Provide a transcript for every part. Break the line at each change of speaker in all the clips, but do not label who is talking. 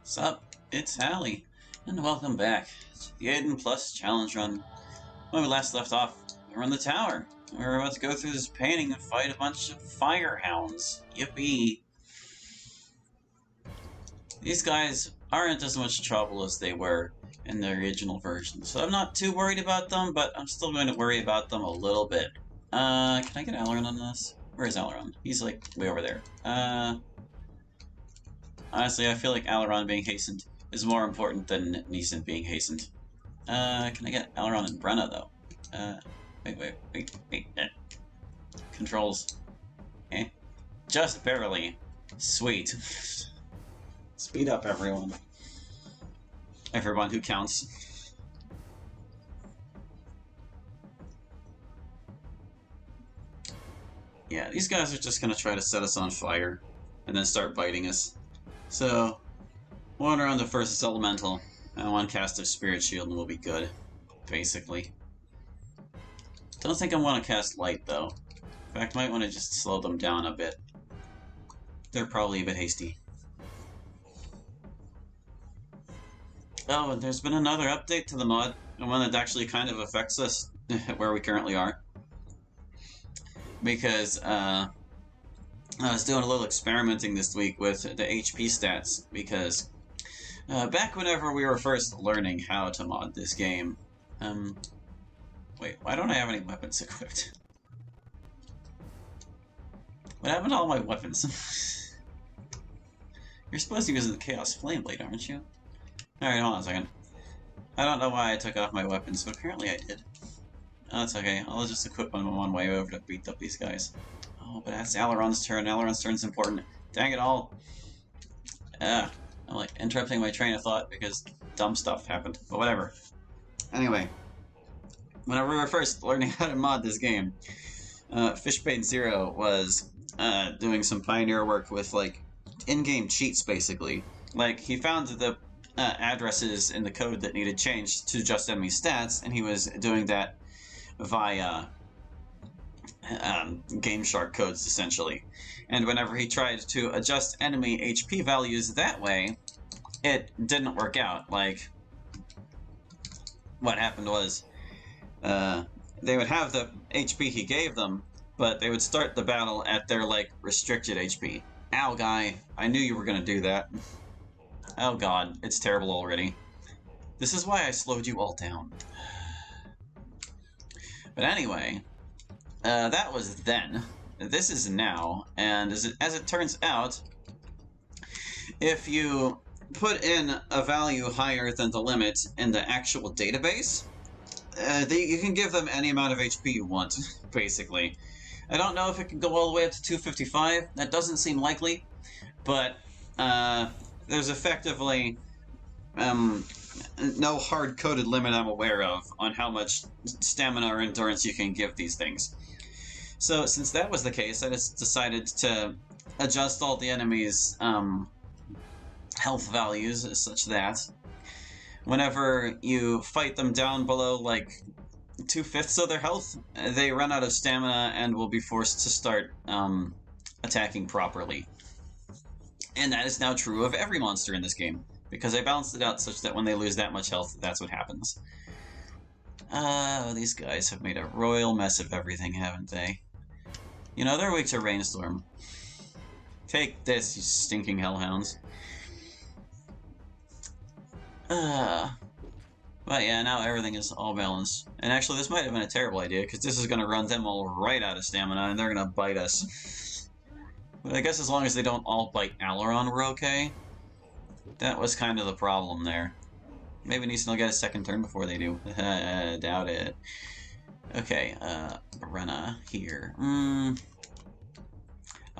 Sup, it's Hallie, and welcome back to the Aidyn Plus Challenge Run. When we last left off, we were in the tower. We were about to go through this painting and fight a bunch of fire hounds. Yippee! These guys aren't as much trouble as they were in the original version, so I'm not too worried about them, but I'm still going to worry about them a little bit. Can I get Aileron on this? Where is Aileron? He's like way over there. Honestly, I feel like Aileron being hastened is more important than Neeson being hastened. Can I get Aileron and Brenna, though? Wait. Controls. Eh? Just barely. Sweet. Speed up, everyone. Everyone who counts. Yeah, these guys are just gonna try to set us on fire and then start biting us. So, one around the first elemental, and one cast of Spirit Shield and we'll be good, basically. Don't think I want to cast Light, though. In fact, might want to just slow them down a bit. They're probably a bit hasty. Oh, and there's been another update to the mod, and one that actually kind of affects us where we currently are. Because, I was doing a little experimenting this week with the HP stats, because back whenever we were first learning how to mod this game, wait, why don't I have any weapons equipped? What happened to all my weapons? You're supposed to use the Chaos Flame Blade, aren't you? Alright, hold on a second. I don't know why I took off my weapons, but apparently I did. Oh, that's okay. I'll just equip them on my way over to beat up these guys. Oh, but that's Aileron's turn. Aileron's turn's important. Dang it all. I'm like interrupting my train of thought because dumb stuff happened. But whatever. Anyway. Whenever we were first learning how to mod this game, Fishbait0 was doing some pioneer work with like in-game cheats basically. Like he found the addresses in the code that needed changed to just enemy stats, and he was doing that via GameShark codes, essentially. And whenever he tried to adjust enemy HP values that way, it didn't work out. Like, what happened was, they would have the HP he gave them, but they would start the battle at their, like, restricted HP. Ow, guy. I knew you were gonna do that. Oh god, it's terrible already. This is why I slowed you all down. But anyway, that was then. This is now, and as it turns out, if you put in a value higher than the limit in the actual database, you can give them any amount of HP you want, basically. I don't know if it can go all the way up to 255. That doesn't seem likely, but there's effectively no hard-coded limit I'm aware of on how much stamina or endurance you can give these things. So, since that was the case, I just decided to adjust all the enemies' health values such that whenever you fight them down below, like, 2/5 of their health, they run out of stamina and will be forced to start attacking properly. And that is now true of every monster in this game, because I balanced it out such that when they lose that much health, that's what happens. These guys have made a royal mess of everything, haven't they? You know, they're weak to Rainstorm. Take this, you stinking hellhounds. But yeah, now everything is all balanced. And actually, this might have been a terrible idea, because this is going to run them all right out of stamina, and they're going to bite us. But I guess as long as they don't all bite Aileron, we're okay. That was kind of the problem there. Maybe Neeson will get a second turn before they do. Doubt it. Okay, Brenna here. I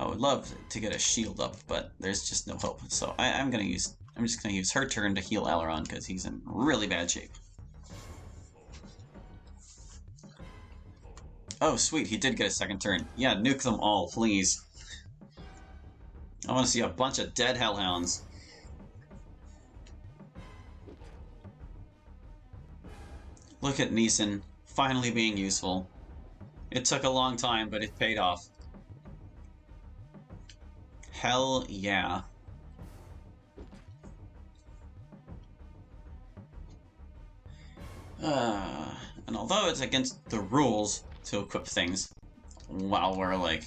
would love to get a shield up, but there's just no hope. So I'm just gonna use her turn to heal Aileron because he's in really bad shape. Oh, sweet, he did get a second turn. Yeah, nuke them all, please. I want to see a bunch of dead hellhounds. Look at Neeson, finally being useful. It took a long time, but it paid off. Hell yeah. And although it's against the rules to equip things while we're, like,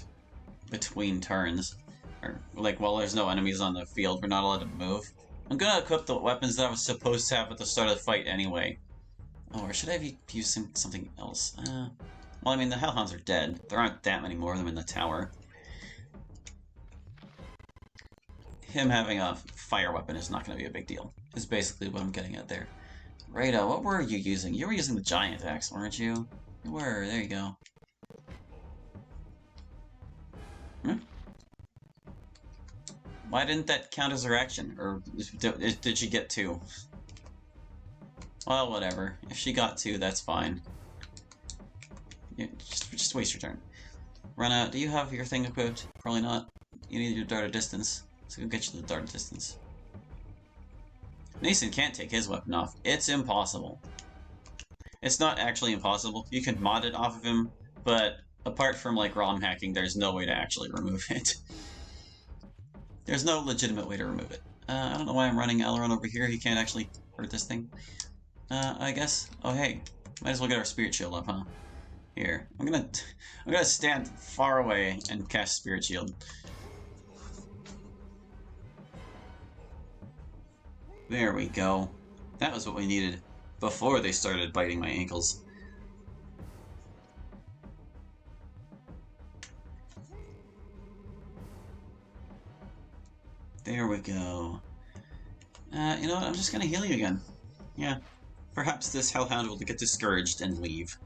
between turns, or, like, while there's no enemies on the field, we're not allowed to move, I'm gonna equip the weapons that I was supposed to have at the start of the fight anyway. Oh, or should I be using something else? Well, I mean, the Hellhounds are dead. There aren't that many more of them in the tower. Him having a fire weapon is not going to be a big deal, is basically what I'm getting at there. Rado, what were you using? You were using the giant axe, weren't you? You were, there you go. Why didn't that count as her action? Or did she get 2? Well, whatever. If she got 2, that's fine. Yeah, just waste your turn. Rana, do you have your thing equipped? Probably not. You need your dart of distance. So go get you the dart of distance. Nason can't take his weapon off. It's impossible. It's not actually impossible. You can mod it off of him, but apart from, like, ROM hacking, there's no way to actually remove it. There's no legitimate way to remove it. I don't know why I'm running Aileron over here. He can't actually hurt this thing. I guess. Oh, hey. Might as well get our Spirit Shield up, huh? Here. I'm gonna stand far away and cast Spirit Shield. There we go. That was what we needed before they started biting my ankles. There we go. You know what? I'm just gonna heal you again. Yeah. Perhaps this Hellhound will get discouraged and leave.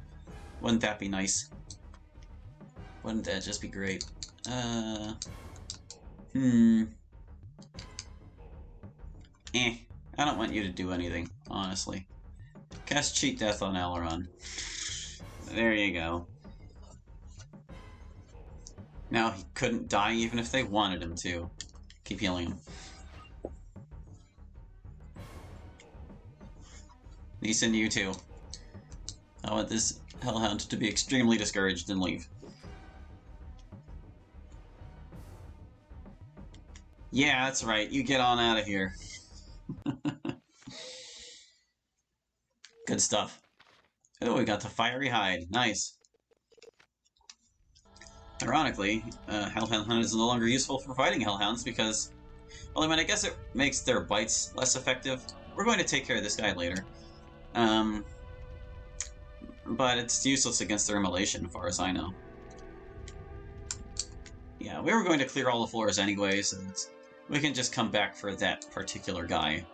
Wouldn't that be nice? Wouldn't that just be great? I don't want you to do anything, honestly. Cast Cheat Death on Aileron. There you go. Now he couldn't die even if they wanted him to. Keep healing him. Neeson, you too. I want this Hellhound to be extremely discouraged and leave. Yeah, that's right. You get on out of here. Good stuff. Oh, we got the Fiery Hide. Nice. Ironically, Hellhound is no longer useful for fighting Hellhounds because, well, I mean, I guess it makes their bites less effective. We're going to take care of this guy later. But it's useless against their immolation, as far as I know. Yeah, we were going to clear all the floors anyway, so we can just come back for that particular guy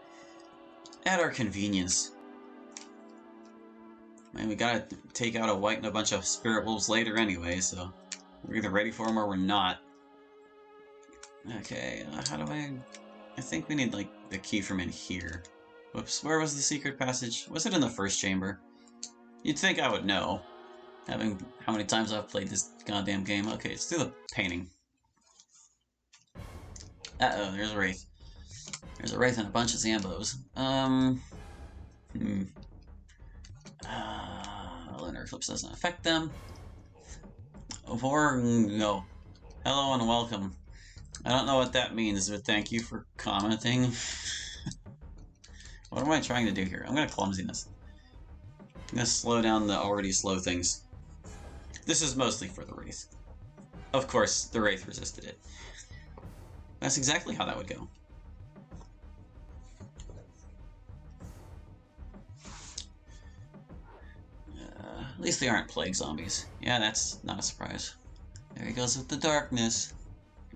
at our convenience. Man, we gotta take out a white and a bunch of spirit wolves later anyway, so we're either ready for them or we're not. Okay, how do I think we need, like, the key from in here. Whoops, where was the secret passage? Was it in the first chamber? You'd think I would know, having how many times I've played this goddamn game. Okay, let's do the painting. Uh-oh, there's a Wraith. There's a Wraith and a bunch of Zambos. Lunar Eclipse doesn't affect them. No. Hello and welcome. I don't know what that means, but thank you for commenting. What am I trying to do here? I'm gonna clumsiness. I'm gonna slow down the already slow things. This is mostly for the Wraith. Of course, the Wraith resisted it. That's exactly how that would go. At least they aren't plague zombies. Yeah, that's not a surprise. There he goes with the darkness.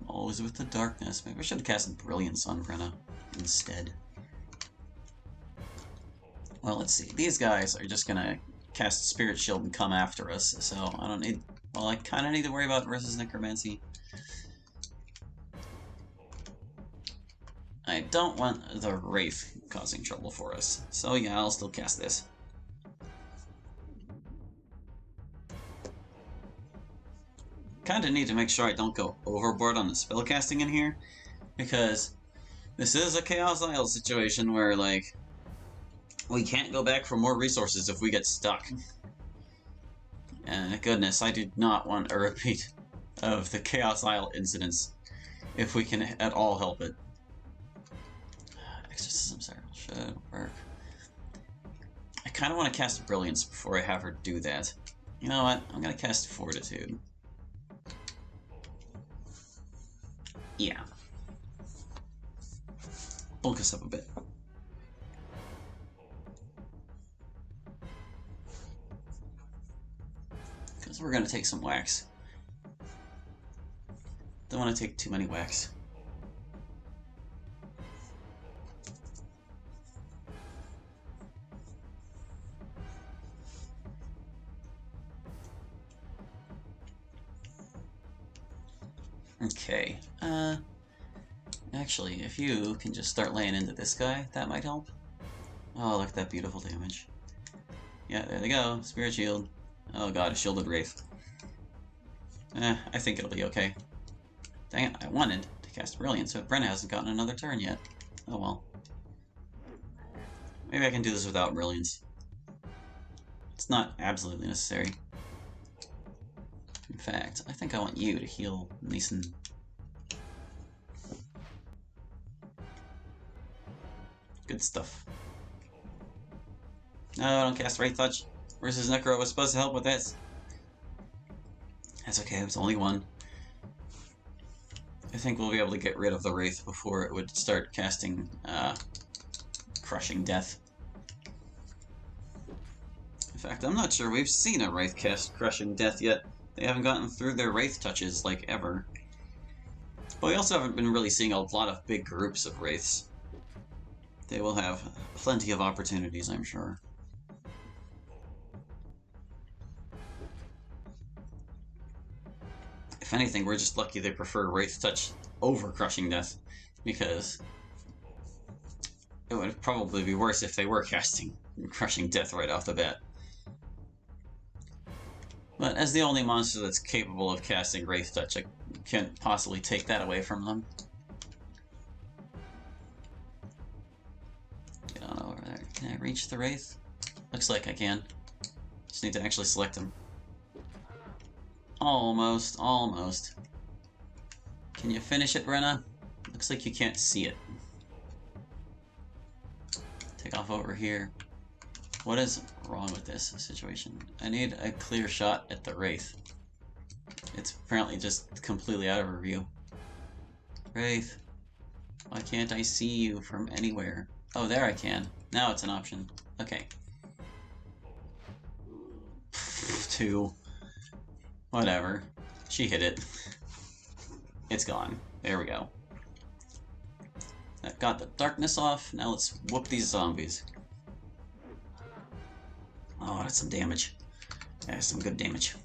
Always with the darkness. Maybe I should have cast Brilliance on Brenna instead. Well, let's see. These guys are just gonna cast Spirit Shield and come after us, so I don't need... Well, I kind of need to worry about versus Necromancy. I don't want the Wraith causing trouble for us, so yeah, I'll still cast this. Kinda need to make sure I don't go overboard on the spellcasting in here, because this is a Chaos Isle situation where, like, we can't go back for more resources if we get stuck. And goodness, I do not want a repeat of the Chaos Isle incidents, if we can at all help it. Exorcism Circle should work. I kind of want to cast Brilliance before I have her do that. You know what? I'm going to cast Fortitude. Yeah. Bulk us up a bit. Because we're going to take some wax. Don't want to take too many wax. Okay, actually, if you can just start laying into this guy, that might help. Oh, look at that beautiful damage. Yeah, there they go. Spirit Shield. Oh god, a Shielded Wraith. I think it'll be okay. Dang it, I wanted to cast Brilliance, but Brenna hasn't gotten another turn yet. Oh well. Maybe I can do this without Brilliance. It's not absolutely necessary. In fact, I think I want you to heal Neeson. Good stuff. No, I don't cast Wraith Touch. Versus Necro was supposed to help with this. That's okay, it was only one. I think we'll be able to get rid of the Wraith before it would start casting Crushing Death. In fact, I'm not sure we've seen a Wraith cast Crushing Death yet. They haven't gotten through their Wraith touches, like, ever. But we also haven't been really seeing a lot of big groups of Wraiths. They will have plenty of opportunities, I'm sure. If anything, we're just lucky they prefer Wraith Touch over Crushing Death, because it would probably be worse if they were casting Crushing Death right off the bat. But as the only monster that's capable of casting Wraith Touch, I can't possibly take that away from them. Get on over there. Can I reach the Wraith? Looks like I can. Just need to actually select him. Almost, almost. Can you finish it, Brenna? Looks like you can't see it. Take off over here. What is wrong with this situation? I need a clear shot at the Wraith. It's apparently just completely out of her view. Wraith, why can't I see you from anywhere? Oh, there I can. Now it's an option. Okay. 2. Whatever. She hit it. It's gone. There we go. That got the darkness off. Now let's whoop these zombies. Oh, that's some damage. That's some good damage.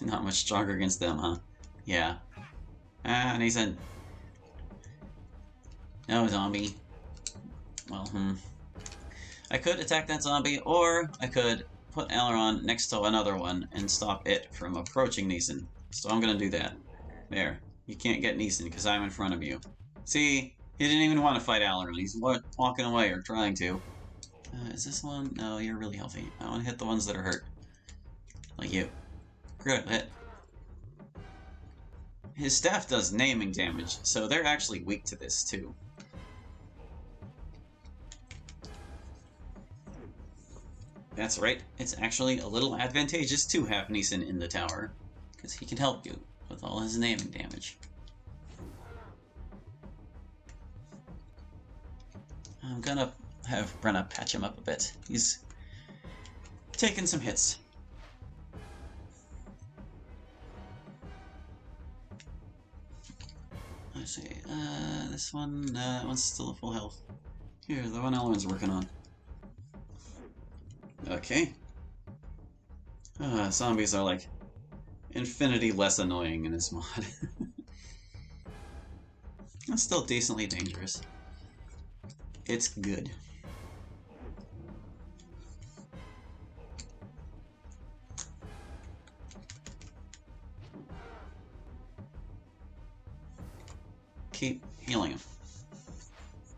Not much stronger against them, huh? Yeah. Ah, Nathan. No, zombie. Well, I could attack that zombie, or I could put Aileron next to another one and stop it from approaching Neeson. So I'm gonna do that. There. You can't get Neeson because I'm in front of you. See? He didn't even want to fight Aileron. He's walking away, or trying to. Is this one? No, you're really healthy. I want to hit the ones that are hurt. Like you. Good hit. His staff does naming damage, so they're actually weak to this, too. That's right, it's actually a little advantageous to have Neeson in the tower, because he can help you with all his naming damage. I'm gonna have Brenna patch him up a bit. He's taken some hits. Let's see, this one, that one's still at full health. Here, the one Elrond's working on. Okay. Zombies are like infinity less annoying in this mod. It's still decently dangerous. It's good. Keep healing him.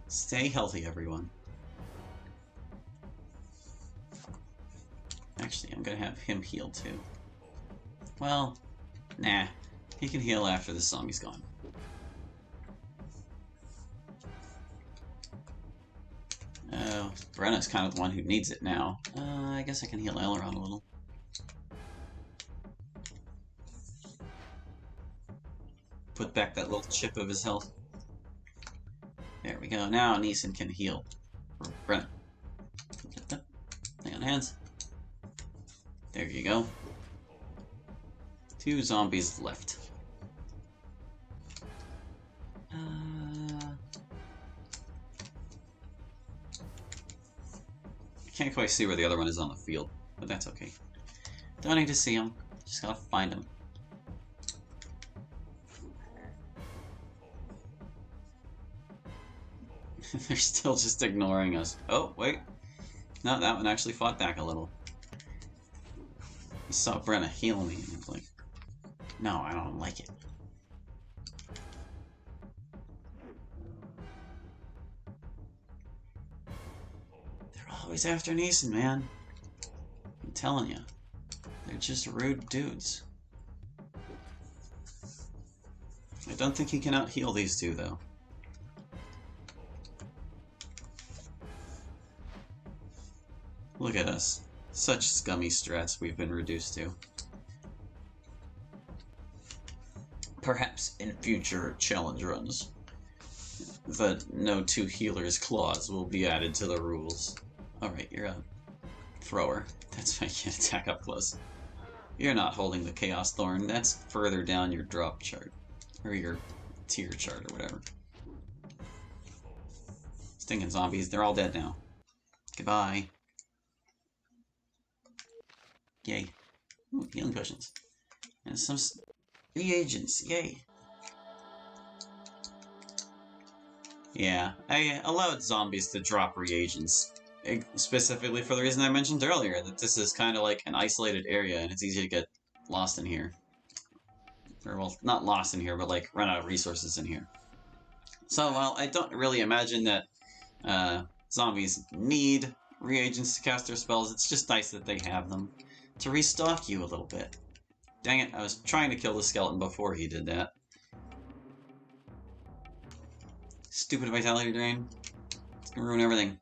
Stay healthy, everyone. Actually, I'm gonna have him heal too. Well, nah. He can heal after the zombie's gone. Brenna's kind of the one who needs it now. I guess I can heal Aileron a little. Put back that little chip of his health. There we go. Now Neeson can heal. Brenna. Hang on, hands. There you go. 2 zombies left. Can't quite see where the other one is on the field, but that's okay. Don't need to see him. Just gotta find him. They're still just ignoring us. Oh, wait. No, that one actually fought back a little. He saw Brenna heal me, and he was like, no, I don't like it. They're always after Neeson, man. I'm telling you. They're just rude dudes. I don't think he can out-heal these two, though. Look at us. Such scummy strats we've been reduced to. Perhaps in future challenge runs, the no 2 healers clause will be added to the rules. Alright, you're a thrower. That's why you can't attack up close. You're not holding the Chaos Thorn. That's further down your drop chart. Or your tier chart, or whatever. Stinking zombies. They're all dead now. Goodbye. Yay. Ooh, healing potions. And some reagents. Yay. Yeah, I allowed zombies to drop reagents. Specifically for the reason I mentioned earlier, that this is kind of like an isolated area and it's easy to get lost in here. Or, well, not lost in here, but like run out of resources in here. So, while I don't really imagine that zombies need reagents to cast their spells, it's just nice that they have them to restock you a little bit. Dang it, I was trying to kill the skeleton before he did that. Stupid vitality drain. It's gonna ruin everything.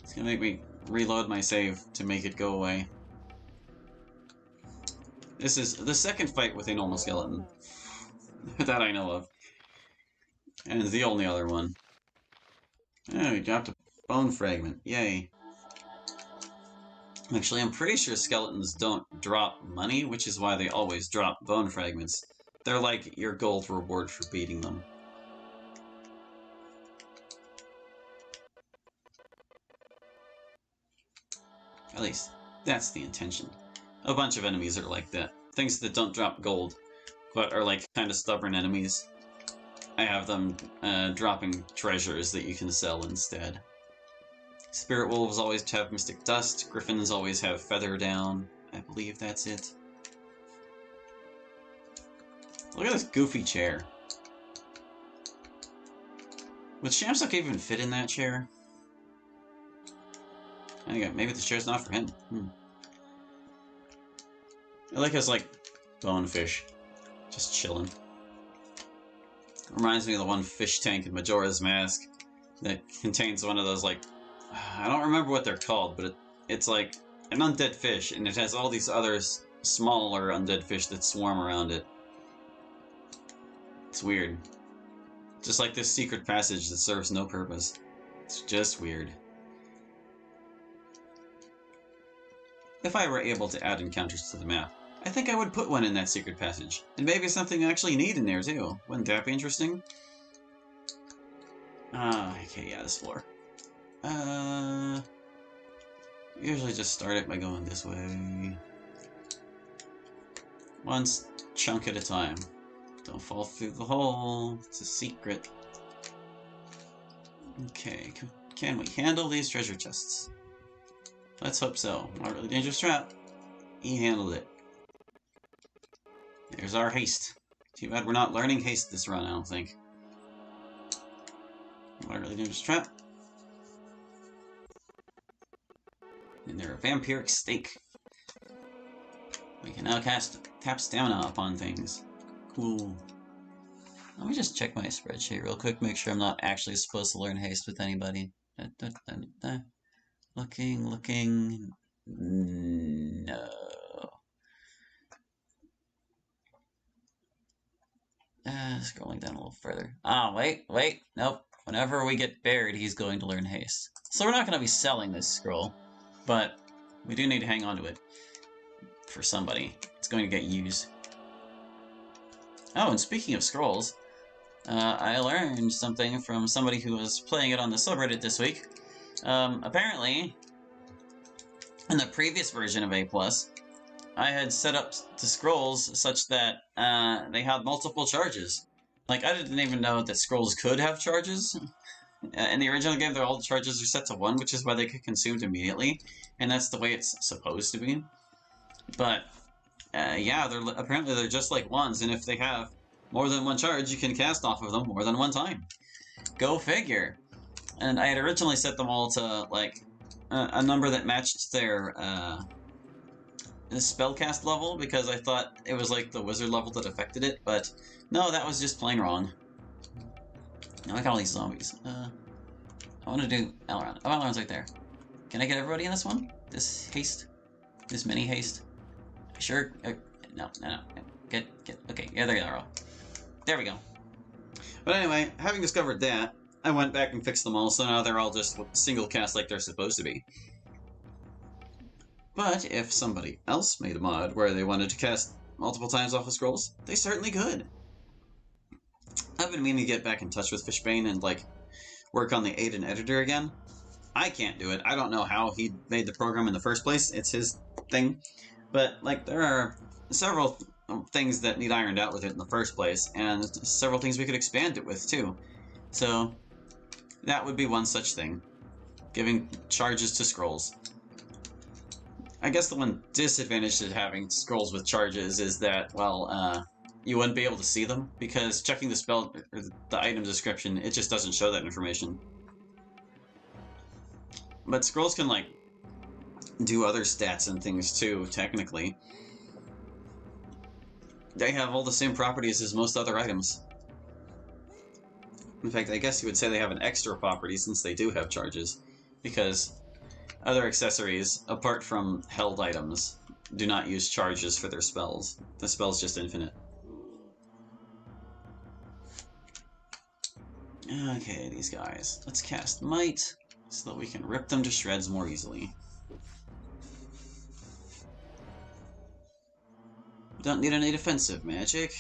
It's gonna make me reload my save to make it go away. This is the second fight with a normal skeleton that I know of. And the only other one. Oh, we dropped a bone fragment. Yay. Actually, I'm pretty sure skeletons don't drop money, which is why they always drop bone fragments. They're like your gold reward for beating them. At least, that's the intention. A bunch of enemies are like that. Things that don't drop gold, but are like kind of stubborn enemies. I have them dropping treasures that you can sell instead. Spirit wolves always have mystic dust. Griffins always have feather down. I believe that's it. Look at this goofy chair. Would Shamsuk even fit in that chair? Anyway, maybe the chair's not for him. I like his, like, bonefish. Just chilling. Reminds me of the one fish tank in Majora's Mask that contains one of those, like, I don't remember what they're called, but it's like an undead fish, and it has all these other smaller undead fish that swarm around it. It's weird. Just like this secret passage that serves no purpose. It's just weird. If I were able to add encounters to the map, I think I would put one in that secret passage. And maybe something I actually need in there too. Wouldn't that be interesting? Okay, yeah, this floor. Usually just start it by going this way. One chunk at a time. Don't fall through the hole. It's a secret. Okay, can we handle these treasure chests? Let's hope so. Not really dangerous trap. He handled it. There's our haste. Too bad we're not learning haste this run, I don't think. Not really dangerous trap. And they're a vampiric stake. We can now tap stamina upon things. Cool. Let me just check my spreadsheet real quick, make sure I'm not actually supposed to learn haste with anybody. Looking. No. Scrolling down a little further. Ah, wait. Nope. Whenever we get buried, he's going to learn haste. So we're not going to be selling this scroll, but we do need to hang on to it for somebody. It's going to get used. Oh, and speaking of scrolls, I learned something from somebody who was playing it on the subreddit this week. Apparently, in the previous version of A+, I had set up the scrolls such that they had multiple charges. Like, I didn't even know that scrolls could have charges. In the original game, all the charges are set to 1, which is why they get consumed immediately, and that's the way it's supposed to be. But, yeah, apparently they're just like 1s, and if they have more than 1 charge, you can cast off of them more than 1 time. Go figure! And I had originally set them all to, like, a number that matched their, spellcast level, because I thought it was like the wizard level that affected it, but no, that was just plain wrong. Now I got all these zombies. I want to do Aileron. Oh, Aileron's right there. Can I get everybody in this one? This haste? This mini haste? Sure? No. Get. Okay, yeah, there you are. There we go. But anyway, having discovered that, I went back and fixed them all, so now they're all just single cast like they're supposed to be. But if somebody else made a mod where they wanted to cast multiple times off of scrolls, they certainly could. I've been meaning to get back in touch with Fishbane and, like, work on the Aidyn editor again. I can't do it. I don't know how he made the program in the first place. It's his thing. But, like, there are several things that need ironed out with it in the first place, and several things we could expand it with, too. So, that would be one such thing. Giving charges to scrolls. I guess the one disadvantage to having scrolls with charges is that, well, you wouldn't be able to see them, because checking the spell or the item description, it just doesn't show that information. But scrolls can, like, do other stats and things too, technically. They have all the same properties as most other items. In fact, I guess you would say they have an extra property since they do have charges, because other accessories, apart from held items, do not use charges for their spells. The spell's just infinite. Okay, these guys. Let's cast Might, so that we can rip them to shreds more easily. We don't need any defensive magic.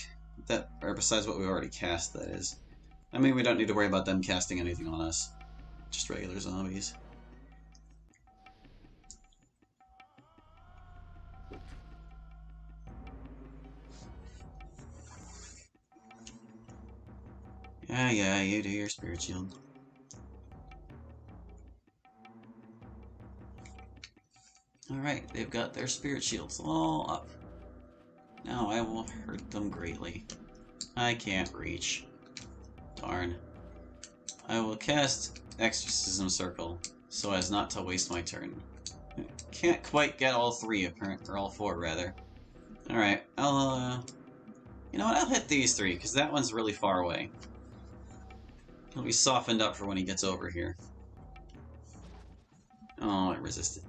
Or besides what we've already cast, that is. I mean, we don't need to worry about them casting anything on us. Just regular zombies. Yeah, you do your spirit shield. Alright, they've got their spirit shields all up. Now I will hurt them greatly. I can't reach. Darn. I will cast Exorcism Circle, so as not to waste my turn. Can't quite get all 3, or all 4, rather. Alright, I'll, you know what, I'll hit these 3, because that one's really far away. He'll be softened up for when he gets over here. Oh, it resisted.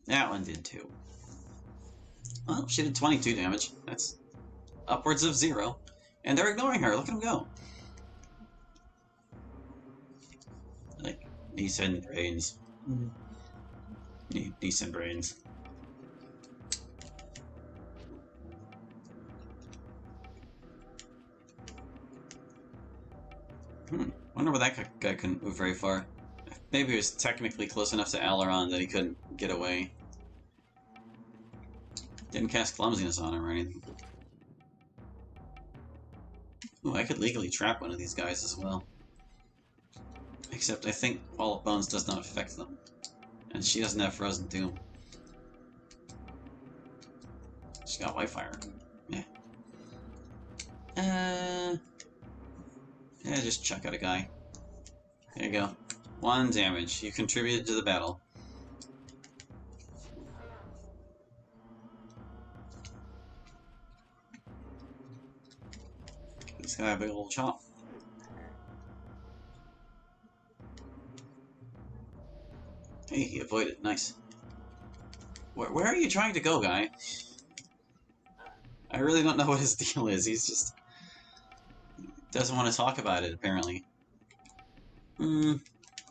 That one did too. Well, she did 22 damage. That's upwards of 0. And they're ignoring her. Look at them go. Like, decent brains. Decent brains. Wonder why that guy couldn't move very far. Maybe he was technically close enough to Aileron that he couldn't get away. Didn't cast Clumsiness on him or anything. Ooh, I could legally trap one of these guys as well. Except I think Wall of Bones does not affect them. And she doesn't have Frozen Doom. She's got Whitefire. Yeah. Yeah, just chuck out a guy. There you go. 1 damage. You contributed to the battle. He's got a big old chop. Hey, he avoided. Nice. Where are you trying to go, guy? I really don't know what his deal is. He's just... doesn't want to talk about it, apparently.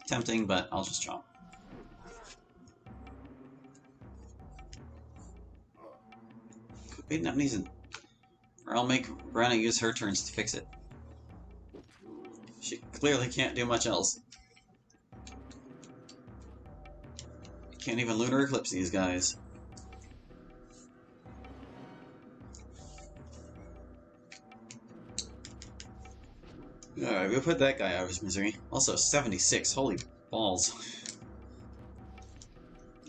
Tempting, but I'll just chomp. Quit beating up Neeson. Or I'll make Brenna use her turns to fix it. She clearly can't do much else. Can't even lunar eclipse these guys. Alright, we'll put that guy out of his misery. Also, 76. Holy balls.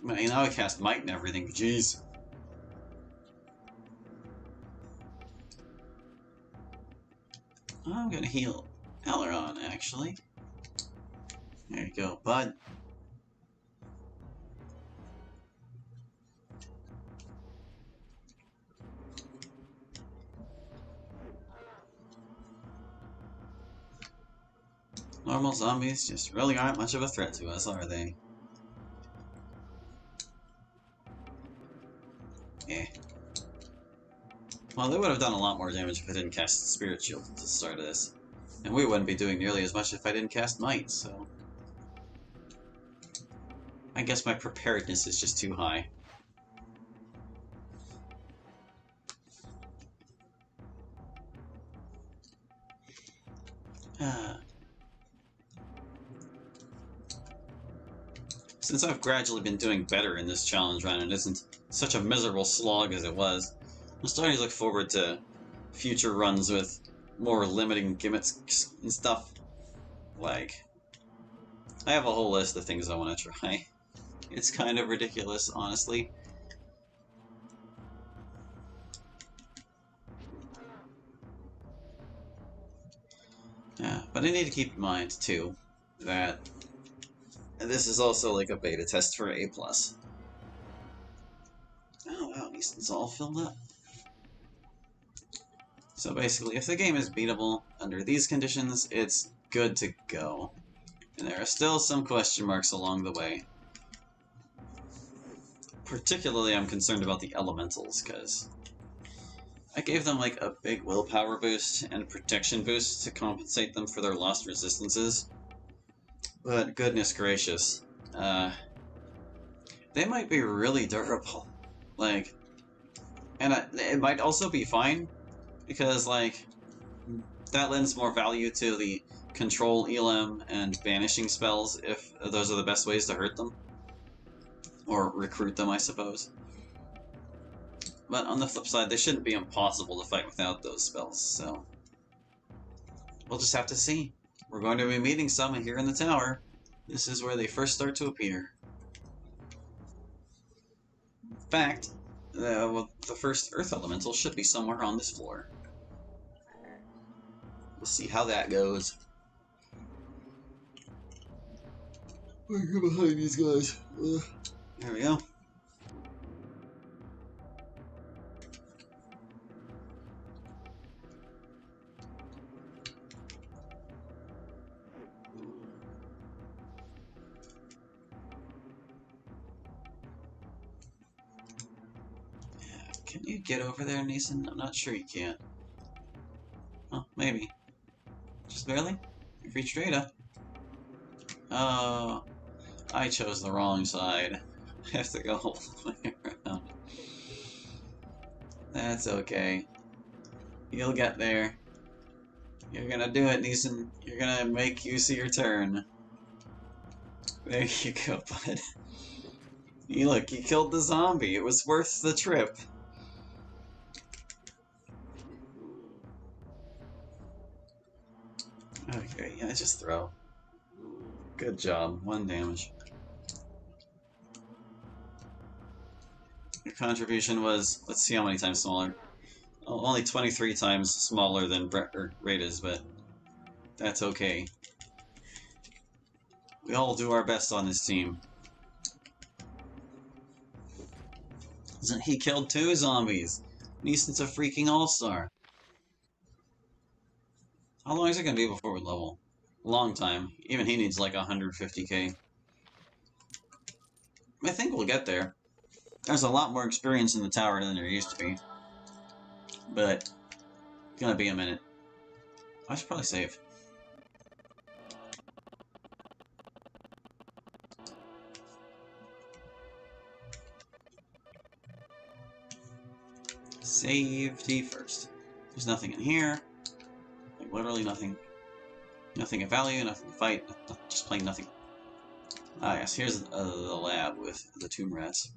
I mean, now I cast Might and everything. Jeez. I'm gonna heal Aileron, actually. There you go, bud. Normal zombies just really aren't much of a threat to us, are they? Yeah. Well, they would have done a lot more damage if I didn't cast Spirit Shield at the start of this. And we wouldn't be doing nearly as much if I didn't cast Might, so... I guess my preparedness is just too high. Since I've gradually been doing better in this challenge run and isn't such a miserable slog as it was, I'm starting to look forward to future runs with more limiting gimmicks and stuff. Like, I have a whole list of things I want to try. It's kind of ridiculous, honestly. Yeah, but I need to keep in mind, too, that this is also like a beta test for A+. Oh wow, Easton's all filled up. So basically, if the game is beatable under these conditions, it's good to go. And there are still some question marks along the way. Particularly, I'm concerned about the elementals, because I gave them like a big willpower boost and protection boost to compensate them for their lost resistances. But goodness gracious, they might be really durable. Like, and it might also be fine, because like, that lends more value to the control elim and banishing spells if those are the best ways to hurt them. Or recruit them, I suppose. But on the flip side, they shouldn't be impossible to fight without those spells, so... we'll just have to see. We're going to be meeting some here in the tower. This is where they first start to appear. In fact, well, the first Earth Elemental should be somewhere on this floor. We'll see how that goes. Get behind these guys. There we go. Can you get over there, Neeson? I'm not sure you can. Oh, maybe. Just barely? You've reached Rada. Oh, I chose the wrong side. I have to go all the way around. That's okay. You'll get there. You're gonna do it, Neeson. You're gonna make use of your turn. There you go, bud. You look, you killed the zombie. It was worth the trip. Okay, yeah, just throw. Good job. 1 damage. Your contribution was, let's see how many times smaller. Oh, only 23 times smaller than Rada's, but that's okay. We all do our best on this team. He killed 2 zombies. Neeson's a freaking all-star. How long is it going to be before we level? Long time. Even he needs like 150k. I think we'll get there. There's a lot more experience in the tower than there used to be. But it's gonna be a minute. I should probably save. Safety first. There's nothing in here. Like, literally nothing. Nothing of value, nothing to fight, just plain nothing. Ah, yes, here's the lab with the tomb rats.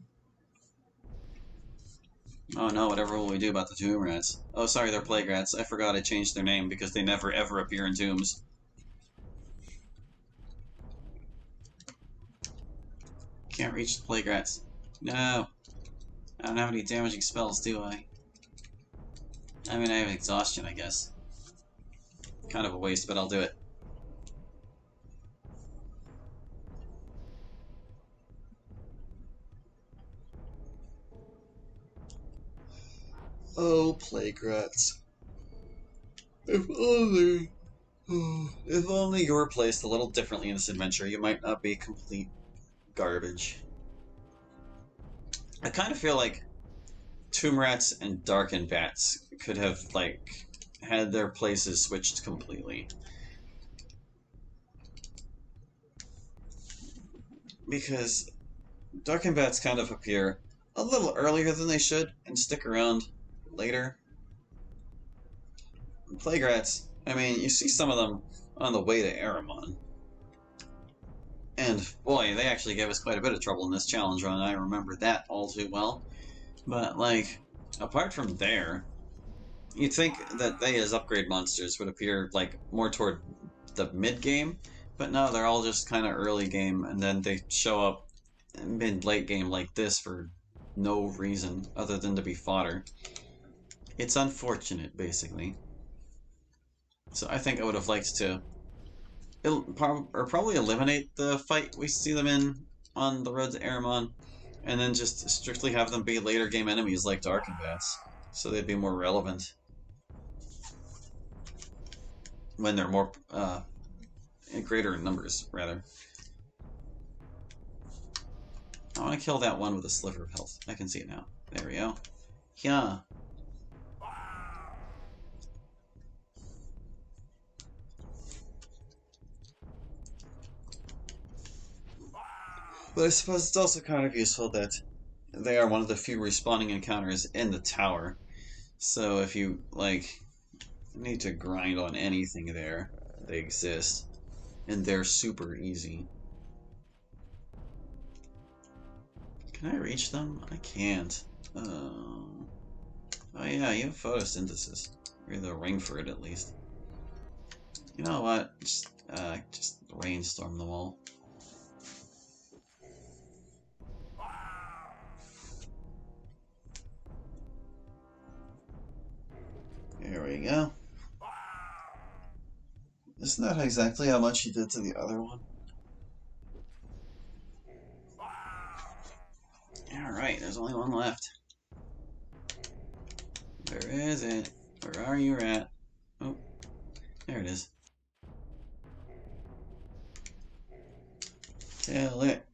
Oh no, whatever will we do about the tomb rats? Oh, sorry, they're plague rats. I forgot I changed their name because they never ever appear in tombs. Can't reach the plague rats. No. I don't have any damaging spells, do I? I mean, I have exhaustion, I guess. Kind of a waste, but I'll do it. Oh, plague rats. If only... If only you were placed a little differently in this adventure, you might not be complete garbage. I kind of feel like tomb rats and darkened bats could have, like, had their places switched completely. Because darkened bats kind of appear a little earlier than they should and stick around later. Plague rats, I mean, you see some of them on the way to Aramon. And boy, they actually gave us quite a bit of trouble in this challenge run. I remember that all too well. But, like, apart from there, you'd think that they as upgrade monsters would appear, like, more toward the mid-game. But no, they're all just kind of early game, and then they show up mid-late game like this for no reason other than to be fodder. It's unfortunate, basically. So I think I would have liked to probably eliminate the fight we see them in on the road to Aramon, and then just strictly have them be later game enemies like Darkened Bats, so they'd be more relevant when they're more greater in numbers, rather. I want to kill that one with a sliver of health. I can see it now. There we go. Yeah. But I suppose it's also kind of useful that they are one of the few respawning encounters in the tower. So if you, like, need to grind on anything there, they exist. And they're super easy. Can I reach them? I can't. Oh yeah, you have photosynthesis. Or the ring for it, at least. You know what? Just rainstorm them all. There we go. Isn't that exactly how much he did to the other one? Alright, there's only one left. Where is it? Where are you at? Oh, there it is. Kill it.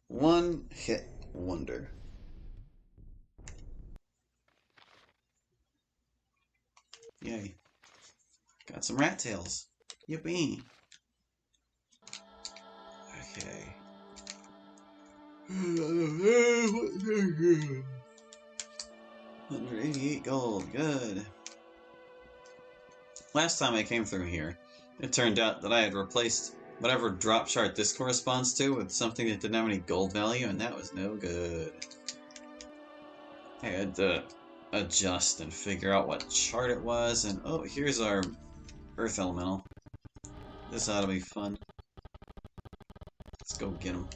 One hit wonder. Yay. Got some rat tails. Yippee. Okay. 188 gold. Good. Last time I came through here, it turned out that I had replaced whatever drop chart this corresponds to with something that didn't have any gold value, and that was no good. I had to adjust and figure out what chart it was, and oh, here's our Earth Elemental. This ought to be fun. Let's go get him.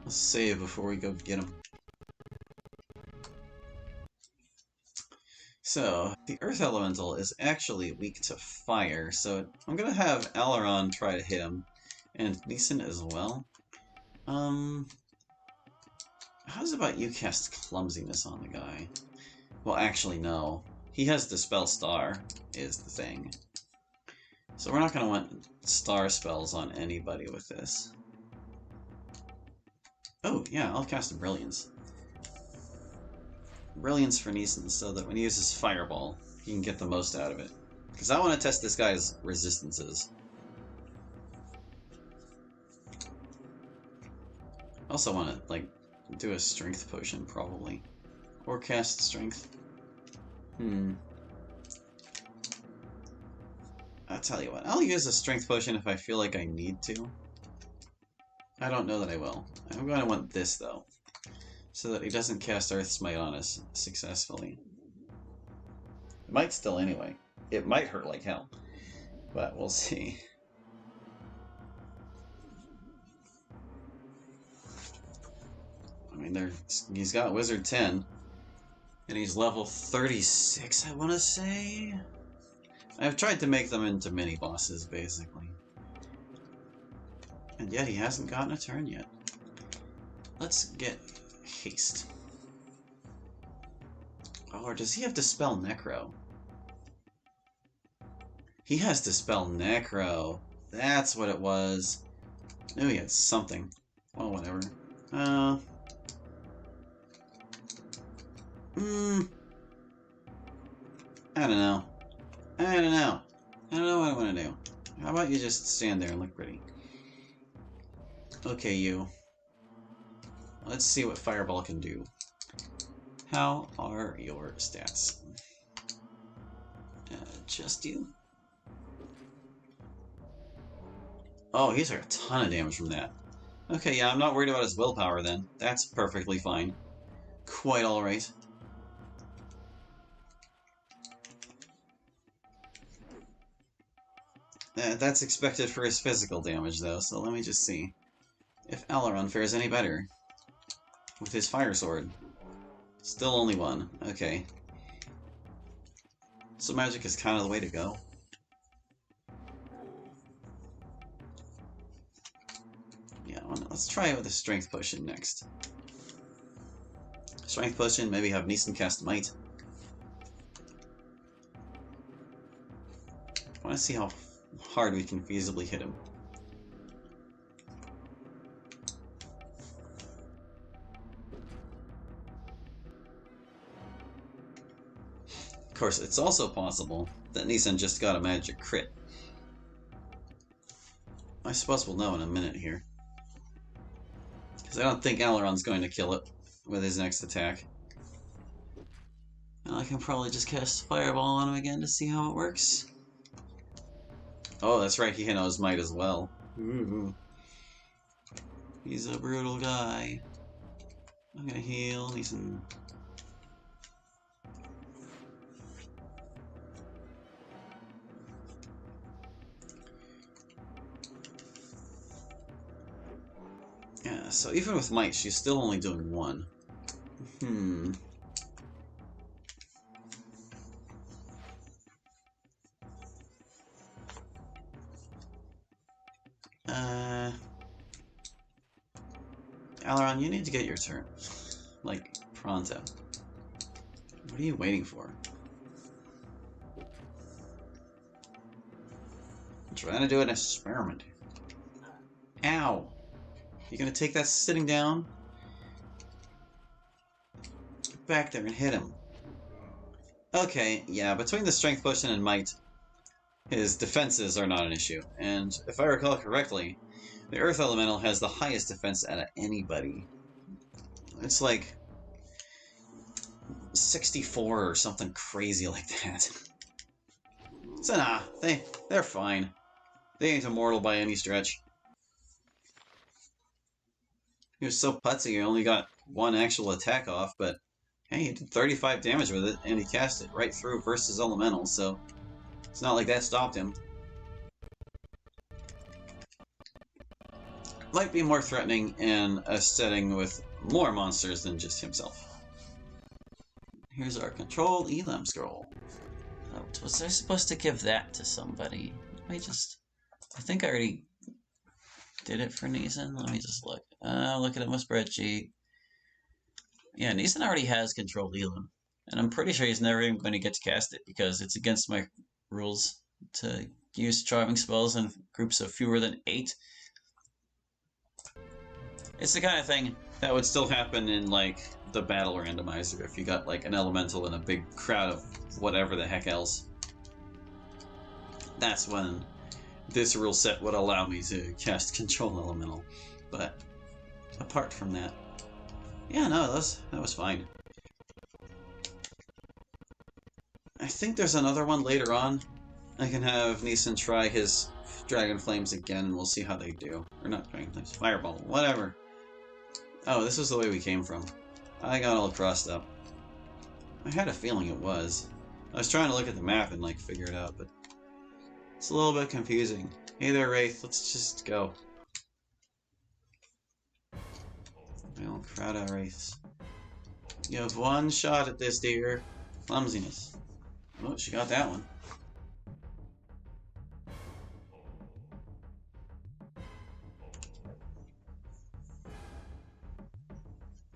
Let's save before we go get him. So, the Earth Elemental is actually weak to fire, so I'm gonna have Alaron try to hit him, and Neeson as well. How's about you cast Clumsiness on the guy? Well, actually, no. He has Dispel Star, is the thing. So we're not gonna want star spells on anybody with this. Oh, yeah, I'll cast a Brilliance. Brilliance for Neeson so that when he uses Fireball, he can get the most out of it. Because I want to test this guy's resistances. I also want to, like, do a Strength Potion, probably. Or cast Strength. I'll tell you what, I'll use a Strength Potion if I feel like I need to. I don't know that I will. I'm going to want this, though, so that he doesn't cast Earth Smite on us successfully. It might still anyway. It might hurt like hell, but we'll see. I mean, he's got Wizard 10, and he's level 36, I want to say? I've tried to make them into mini-bosses, basically. And yet he hasn't gotten a turn yet. Let's get Haste. Oh, or does he have Dispel Necro? He has Dispel Necro. That's what it was. I knew he had something. Well, whatever. I don't know. I don't know. I don't know what I want to do. How about you just stand there and look pretty? Okay, you. Let's see what Fireball can do. How are your stats? Just you? Oh, he's got a ton of damage from that. Okay, yeah, I'm not worried about his willpower then. That's perfectly fine. Quite alright. That's expected for his physical damage, though, so let me just see if Alaron fares any better with his Fire Sword. Still only one. Okay. So magic is kind of the way to go. Yeah, let's try it with a Strength Potion next. Strength Potion, maybe have Neeson cast Might. I want to see how hard we can feasibly hit him. Of course, it's also possible that Neeson just got a magic crit. I suppose we'll know in a minute here. Because I don't think Alaron's going to kill it with his next attack. And I can probably just cast Fireball on him again to see how it works. Oh, that's right, he knows Might as well. Ooh. He's a brutal guy. I'm gonna heal Neeson. Yeah, so even with Might, she's still only doing one. Alaron, you need to get your turn. Like, pronto. What are you waiting for? I'm trying to do an experiment. Ow! You gonna take that sitting down? Get back there and hit him. Okay, yeah, between the Strength Potion and Might, his defenses are not an issue. And if I recall correctly, the Earth Elemental has the highest defense out of anybody. It's like 64 or something crazy like that. So nah, they're fine. They ain't immortal by any stretch. He was so putsy he only got one actual attack off, but hey, he did 35 damage with it, and he cast it right through versus Elemental, so it's not like that stopped him. Might be more threatening in a setting with more monsters than just himself. Here's our Control Elam Scroll. Was I supposed to give that to somebody? I think I already did it for Neeson. Let me just look. Look at my spreadsheet. Yeah, Neeson already has Control Elam. And I'm pretty sure he's never even going to get to cast it because it's against my rules to use charming spells in groups of fewer than 8. It's the kind of thing That would still happen in, like, the battle randomizer if you got, like, an elemental in a big crowd of whatever the heck else. That's when this rule set would allow me to cast Control Elemental. But apart from that, yeah, no, that was fine. I think there's another one later on. I can have Neeson try his Dragon Flames again, and we'll see how they do. Or not Dragon Flames, Fireball, whatever. Oh, this is the way we came from. I got all crossed up. I had a feeling it was. I was trying to look at the map and, like, figure it out, but it's a little bit confusing. Hey there, Wraith, let's just go. Well, crowd out Wraiths. You have one shot at this, dear. Clumsiness. Oh, she got that one.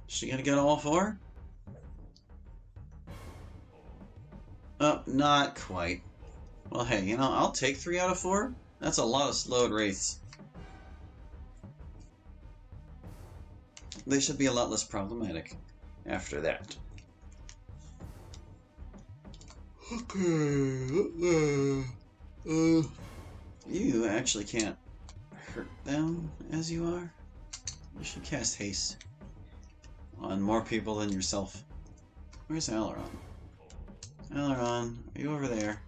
Is she gonna get all four? Oh, not quite. Well, hey, you know, I'll take 3 out of 4. That's a lot of slowed Wraiths. They should be a lot less problematic after that. Okay. You actually can't hurt them as you are. You should cast haste on more people than yourself. Where's Aileron? Aileron, are you over there?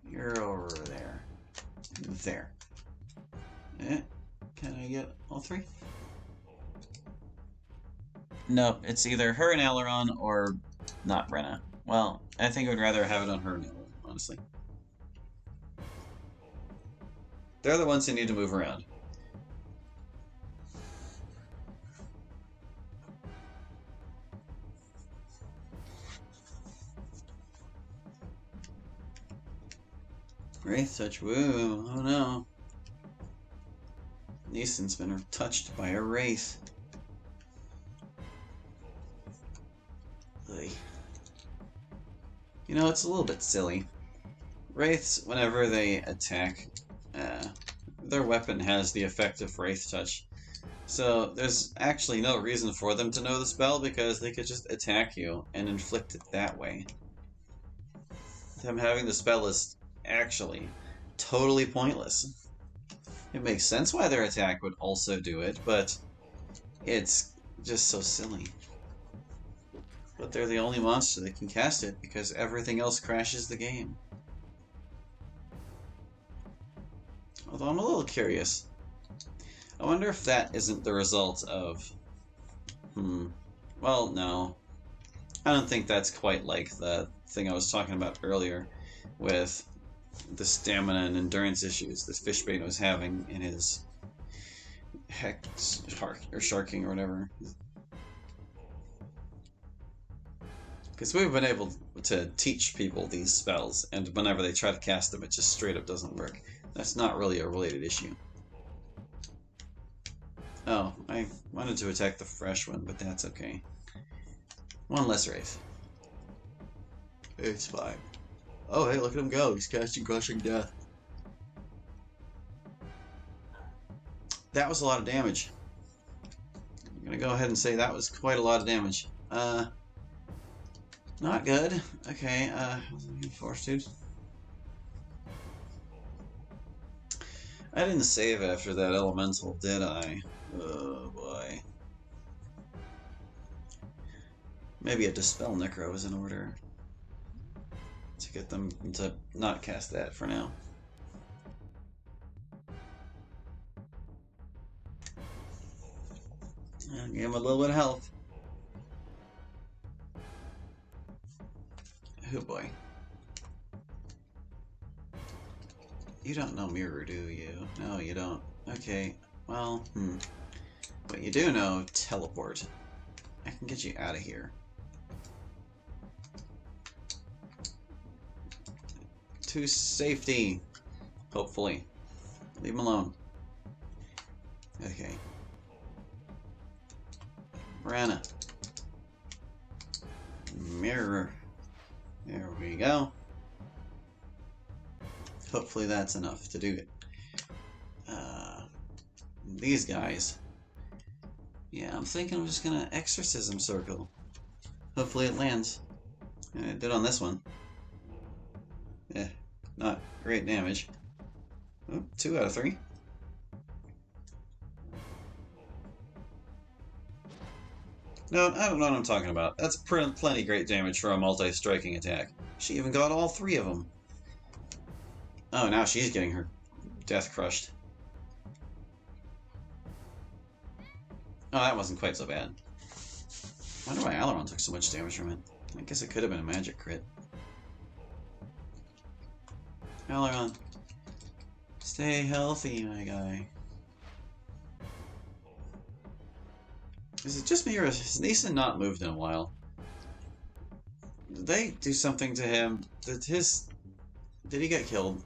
You're over there. There. Eh? Can I get all 3? Nope, it's either her and Aileron or not Brenna. Well, I think I would rather have it on her and Aileron, honestly. They're the ones who need to move around. Wraith touch, woo, oh no. Neeson's been touched by a Wraith. Ugh. You know, it's a little bit silly. Wraiths, whenever they attack, their weapon has the effect of Wraith touch. So there's actually no reason for them to know the spell because they could just attack you and inflict it that way. Them having the spell is actually totally pointless. It makes sense why their attack would also do it, but it's just so silly. But they're the only monster that can cast it because everything else crashes the game. Although I'm a little curious. I wonder if that isn't the result of... Well, no. I don't think that's quite like the thing I was talking about earlier with the stamina and endurance issues that Fishbane was having in his Hex or Sharking or whatever. Because we've been able to teach people these spells, and whenever they try to cast them, it just straight up doesn't work. That's not really a related issue. Oh, I wanted to attack the fresh one, but that's okay. One less Wraith. It's fine. Oh, hey, look at him go. He's casting Crushing Death. That was a lot of damage. I'm gonna go ahead and say that was quite a lot of damage. Not good. Okay, Fortitude. I didn't save after that elemental, did I? Oh boy. Maybe a Dispel Necro is in order to get them to not cast that for now. And give him a little bit of health. Oh boy. You don't know Mirror, do you? No, you don't. Okay, well, But you do know Teleport. I can get you out of here. To safety. Hopefully. Leave him alone. Okay. Rana. Mirror. There we go. Hopefully that's enough to do it. These guys. Yeah, I'm thinking I'm just gonna Exorcism Circle. Hopefully it lands. And it did on this one. Yeah, not great damage. Oh, 2 out of 3. No, I don't know what I'm talking about. That's plenty great damage for a multi-striking attack. She even got all 3 of them. Oh, now she's getting her death crushed. Oh, that wasn't quite so bad. I wonder why Aileron took so much damage from it. I guess it could have been a magic crit. Aileron, stay healthy, my guy. Is it just me, or has Neeson not moved in a while? Did they do something to him? Did he get killed?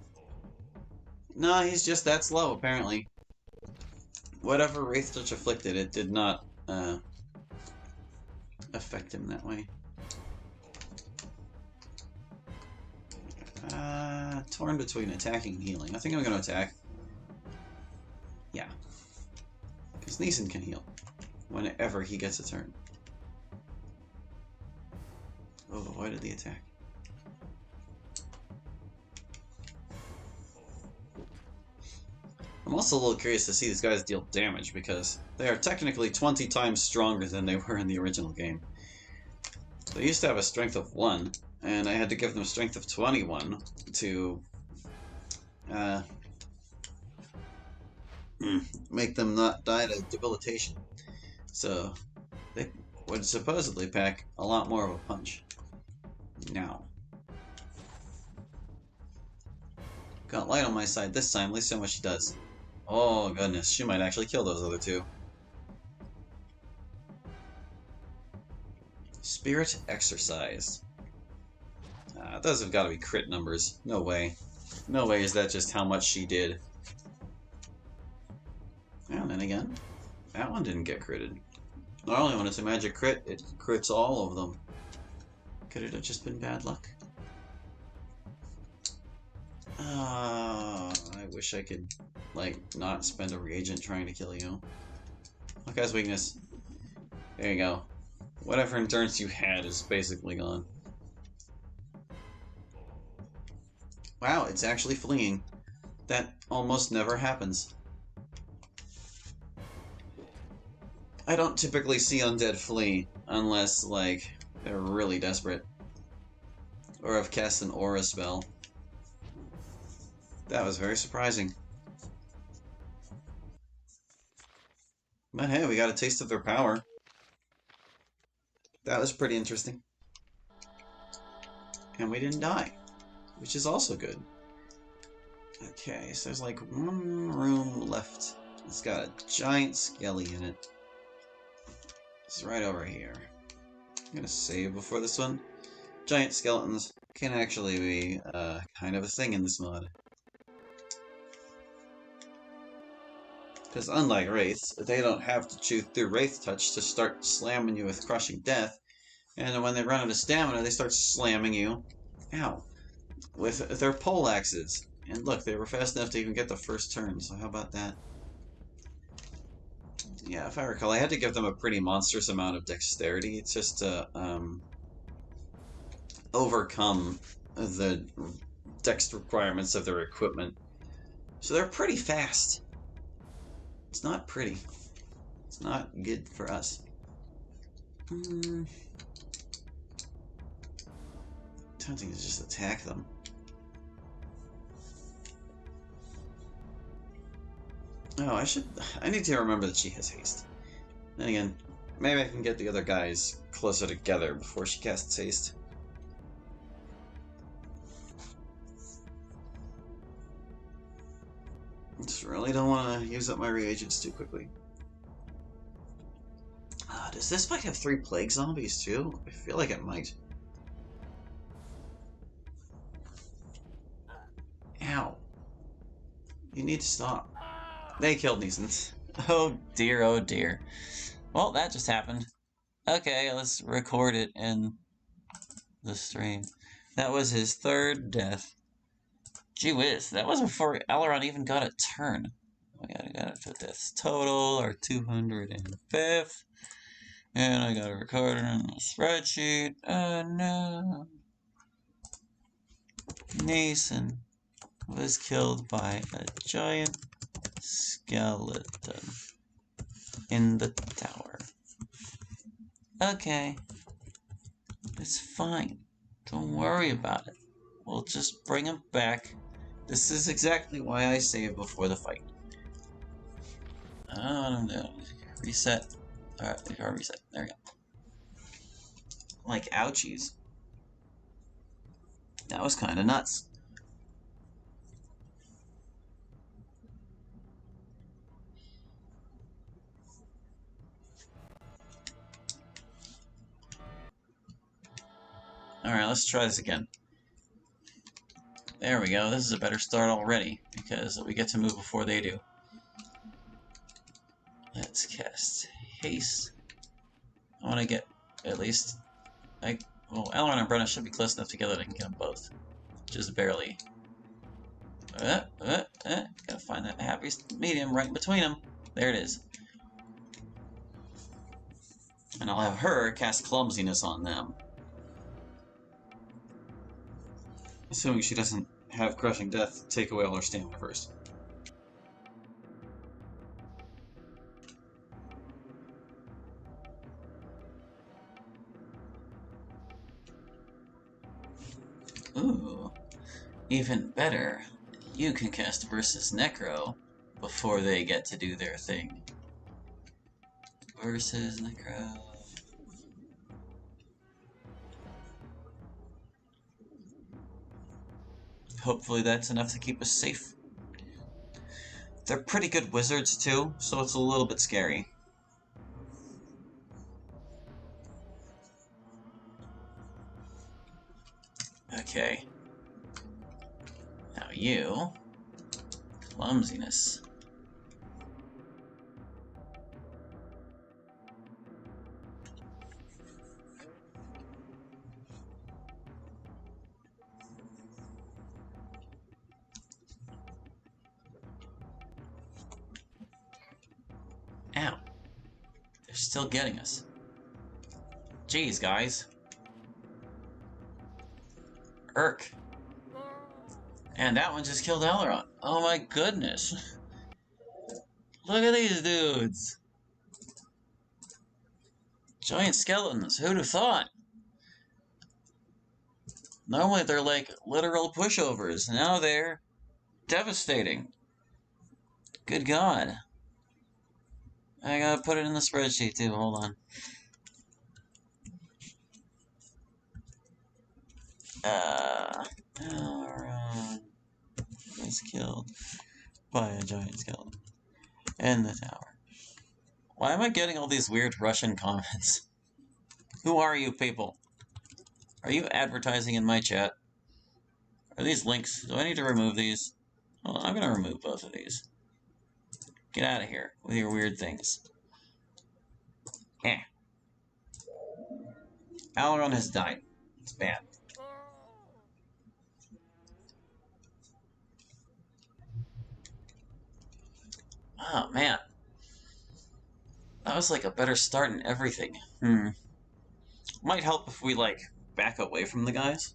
No, he's just that slow, apparently. Whatever Wraith Touch afflicted, it did not affect him that way. Torn between attacking and healing. I think I'm going to attack. Yeah. Because Neeson can heal whenever he gets a turn. Oh, avoided the attack. I'm also a little curious to see these guys deal damage, because they are technically 20 times stronger than they were in the original game. They used to have a strength of 1, and I had to give them strength of 21 to make them not die to debilitation. So they would supposedly pack a lot more of a punch. Now. Got light on my side this time, at least how much she does. Oh goodness, she might actually kill those other 2. Spirit Exercised. Those have got to be crit numbers. No way. No way is that just how much she did. And then again, that one didn't get critted. Not only when it's a magic crit, it crits all of them. Could it have just been bad luck? I wish I could, like, not spend a reagent trying to kill you. What guy's weakness? There you go. Whatever endurance you had is basically gone. Wow, it's actually fleeing. That almost never happens. I don't typically see undead flee unless, like, they're really desperate. Or have cast an aura spell. That was very surprising. But hey, we got a taste of their power. That was pretty interesting. And we didn't die, which is also good. Okay, so there's like one room left. It's got a giant skelly in it. It's right over here. I'm gonna save before this one. Giant skeletons can actually be kind of a thing in this mod. Because unlike Wraiths, they don't have to chew through Wraith Touch to start slamming you with Crushing Death. And when they run out of stamina, they start slamming you, ow, with their poleaxes. And look, they were fast enough to even get the first turn, so how about that? Yeah, if I recall, I had to give them a pretty monstrous amount of dexterity just to overcome the dex requirements of their equipment. So they're pretty fast. It's not pretty. It's not good for us. Tempting to just attack them. Oh, I need to remember that she has haste. Then again, maybe I can get the other guys closer together before she casts haste. I just really don't want to use up my reagents too quickly. Does this fight have 3 plague zombies too? I feel like it might. Ow. You need to stop. They killed Neeson. Oh dear, oh dear. Well, that just happened. Okay, let's record it in the stream. That was his 3rd death. Gee whiz, that was before Aileron even got a turn. We gotta put this total, our 205th. And I got a recorder in the spreadsheet. Oh no. Nason was killed by a giant skeleton in the tower. Okay. It's fine. Don't worry about it. We'll just bring him back. This is exactly why I saved before the fight. I'm gonna reset. Alright, we gotta reset. There we go. Like, ouchies. That was kinda nuts. Alright, let's try this again. There we go. This is a better start already, because we get to move before they do. Let's cast Haste. I want to get at least... well, Elrond and Brenna should be close enough together that I can get them both. Just barely. Gotta find that happy medium right in between them. There it is. And I'll have her cast Clumsiness on them. Assuming she doesn't have Crushing Death take away all her stamina first. Ooh. Even better. You can cast Versus Necro before they get to do their thing. Versus Necro. Hopefully that's enough to keep us safe. They're pretty good wizards too, so it's a little bit scary. Okay. Now you... Clumsiness. Ow. They're still getting us. Jeez, guys. Irk. And that one just killed Elrond. Oh my goodness. Look at these dudes. Giant skeletons. Who'd have thought? Normally they're like literal pushovers. Now they're devastating. Good God. I gotta put it in the spreadsheet too. Hold on. Elrond was killed by a giant skeleton in the tower. Why am I getting all these weird Russian comments? Who are you people? Are you advertising in my chat? Are these links? Do I need to remove these? Well, I'm gonna remove both of these. Get out of here with your weird things. Elrond has died. It's bad. Oh, man. That was like a better start in everything. Might help if we, like, back away from the guys.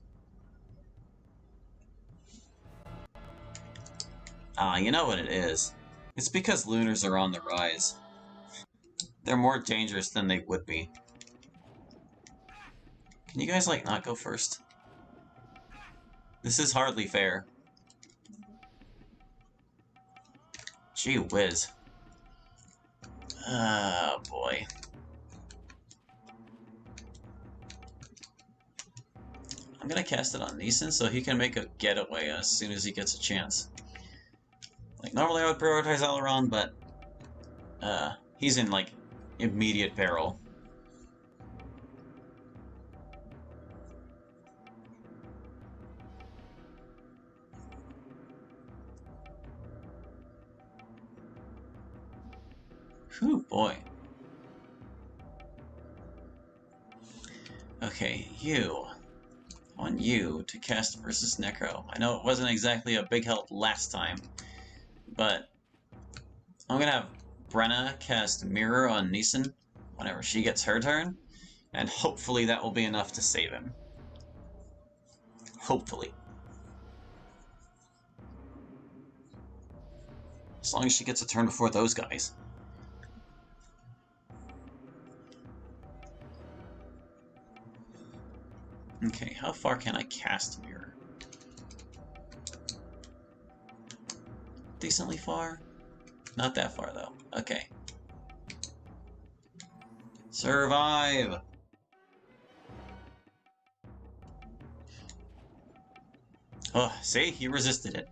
You know what it is. It's because Lunars are on the rise. They're more dangerous than they would be. Can you guys, like, not go first? This is hardly fair. Gee whiz. Oh, boy. I'm gonna cast it on Neeson so he can make a getaway as soon as he gets a chance. Like, normally I would prioritize Elrond, but he's in, like, immediate peril. Whew, boy. Okay, you. I want you to cast Versus Necro. I know it wasn't exactly a big help last time, but I'm gonna have Brenna cast Mirror on Neeson whenever she gets her turn, and hopefully that will be enough to save him. Hopefully. As long as she gets a turn before those guys. Okay, how far can I cast Mirror? Decently far? Not that far, though. Okay. Survive! Oh, see? He resisted it.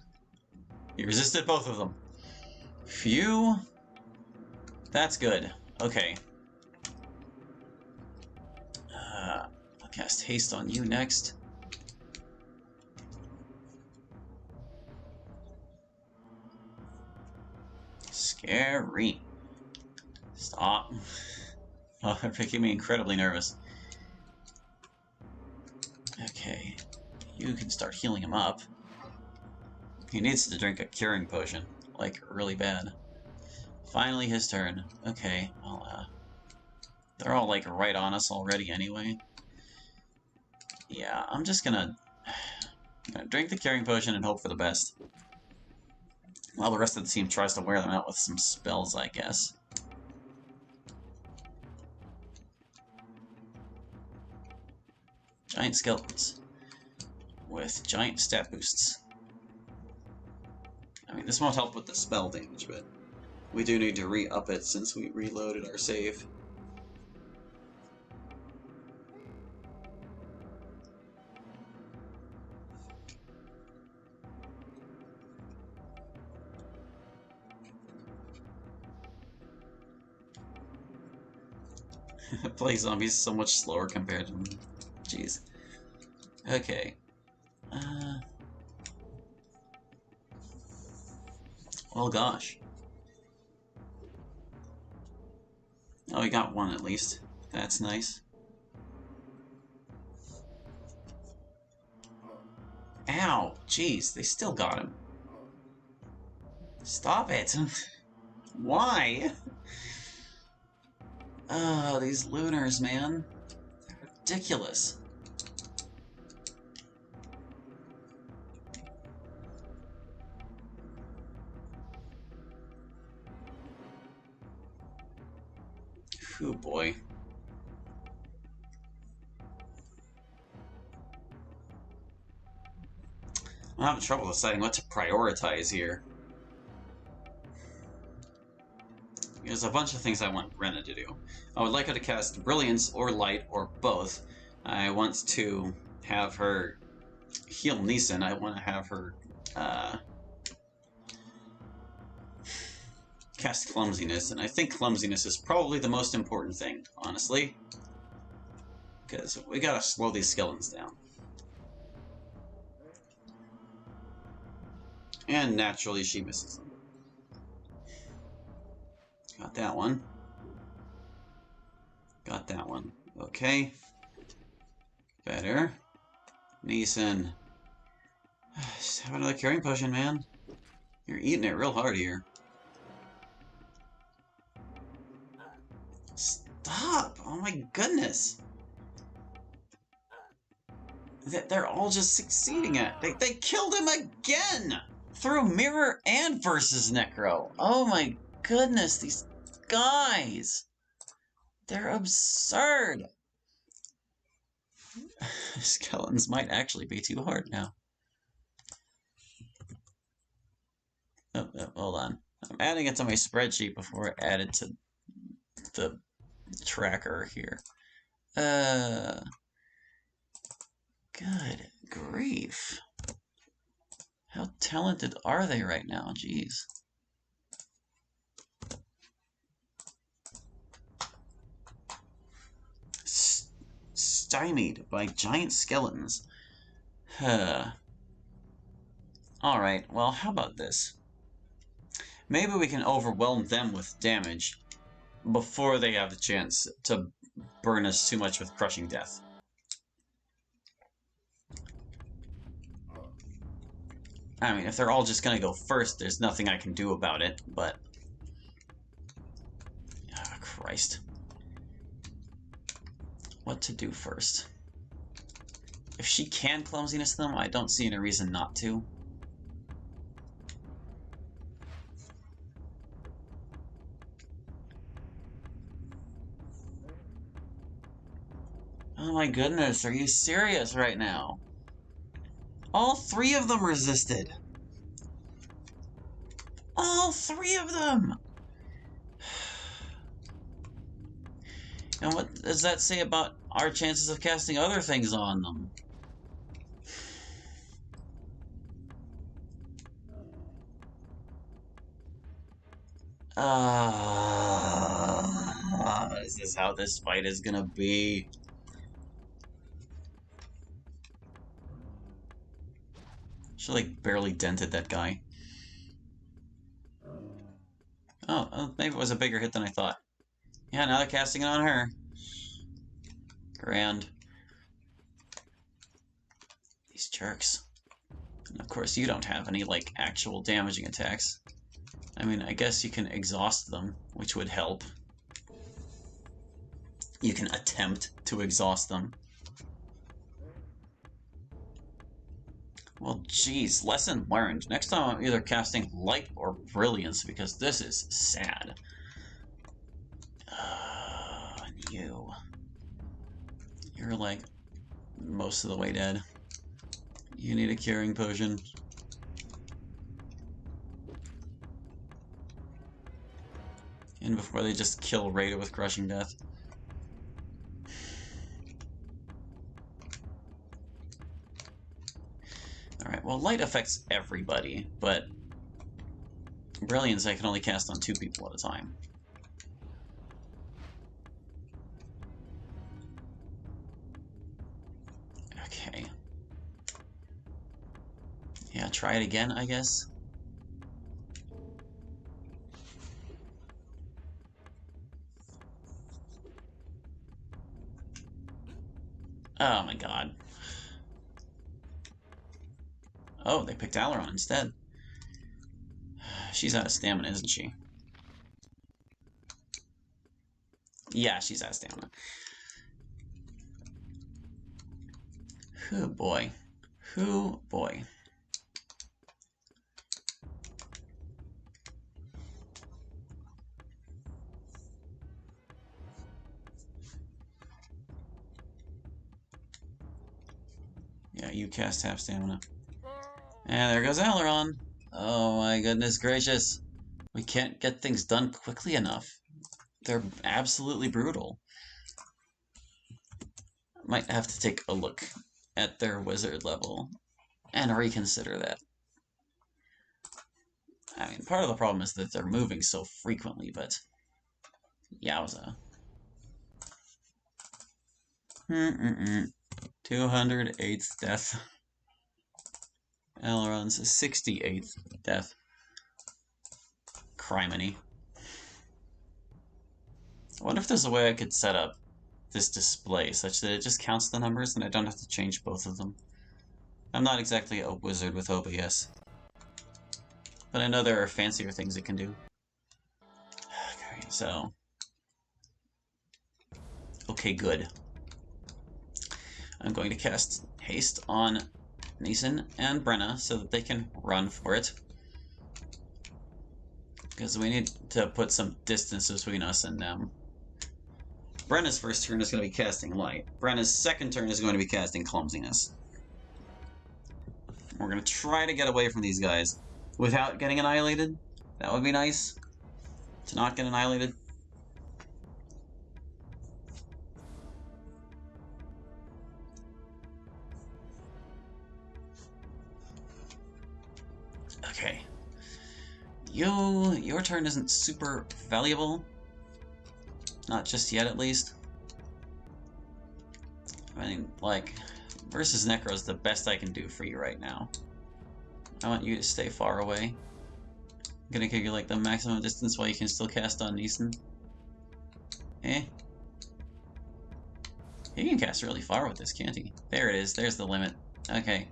He resisted both of them. Phew. That's good. Okay. I'll cast Haste on you next. Scary. Stop. Oh, they're making me incredibly nervous. Okay. You can start healing him up. He needs to drink a curing potion. Like, really bad. Finally his turn. Okay, well, they're all, like, right on us already anyway. Yeah, I'm just gonna drink the curing potion and hope for the best. While the rest of the team tries to wear them out with some spells, I guess. Giant skeletons. With giant stat boosts. I mean, this won't help with the spell damage, but we do need to re-up it since we reloaded our save. Play zombies so much slower compared to... Jeez. Okay. Oh gosh. Oh, we got one at least. That's nice. Ow! Jeez, they still got him. Stop it! Why? Oh, these lunars, man. They're ridiculous. Oh boy. I'm having trouble deciding what to prioritize here. There's a bunch of things I want Brenna to do. I would like her to cast Brilliance or Light or both. I want to have her heal Neeson. I want to have her cast Clumsiness, and I think Clumsiness is probably the most important thing, honestly. Because we gotta slow these skeletons down. And naturally she misses them. Got that one. Got that one. Okay. Better. Neeson. Just have another curing potion, man. You're eating it real hard here. Stop! Oh my goodness! They're all just succeeding at it. They killed him again! Through Mirror and versus Necro. Oh my goodness, these guys! They're absurd! Skeletons might actually be too hard now. Oh, hold on. I'm adding it to my spreadsheet before I add it to the tracker here. Good grief. How talented are they right now? Jeez. Stymied by giant skeletons. Alright, well, how about this? Maybe we can overwhelm them with damage before they have the chance to burn us too much with crushing death. I mean, if they're all just gonna go first, there's nothing I can do about it, but Christ. What to do first? If she can clumsiness them, I don't see any reason not to. Oh my goodness, are you serious right now? All three of them resisted. All three of them! And what does that say about our chances of casting other things on them? Is this how this fight is gonna be? She like barely dented that guy. Oh, maybe it was a bigger hit than I thought. Yeah, now they're casting it on her. Grand. These jerks. And of course, you don't have any, like, actual damaging attacks. I mean, I guess you can exhaust them, which would help. You can attempt to exhaust them. Well, geez, lesson learned. Next time I'm either casting Light or Brilliance, because this is sad. And you. You're, like, most of the way dead. You need a curing potion. And before they just kill Rada with Crushing Death. Alright, well, Light affects everybody, but Brilliance I can only cast on 2 people at a time. Okay. Yeah, try it again, I guess. Oh my god. Oh, they picked Aileron instead. She's out of stamina, isn't she? Yeah, she's out of stamina. Oh boy. Oh boy. Yeah, you cast half stamina. And there goes Aileron. Oh my goodness gracious. We can't get things done quickly enough. They're absolutely brutal. Might have to take a look at their wizard level and reconsider that. I mean, part of the problem is that they're moving so frequently, but yowza. 208th death. Aileron's 68th death. Criminy. I wonder if there's a way I could set up this display such that it just counts the numbers and I don't have to change both of them. I'm not exactly a wizard with OBS, but I know there are fancier things it can do. Okay, so... Okay, good. I'm going to cast Haste on Neeson and Brenna so that they can run for it. Because we need to put some distance between us and them. Brenna's first turn is going to be casting Light. Brenna's second turn is going to be casting Clumsiness. We're going to try to get away from these guys without getting annihilated. That would be nice. To not get annihilated. Okay. Your turn isn't super valuable. Not just yet, at least. I mean, like, versus Necro is the best I can do for you right now. I want you to stay far away. I'm gonna give you, like, the maximum distance while you can still cast on Neeson. Eh? He can cast really far with this, can't he? There it is. There's the limit. Okay.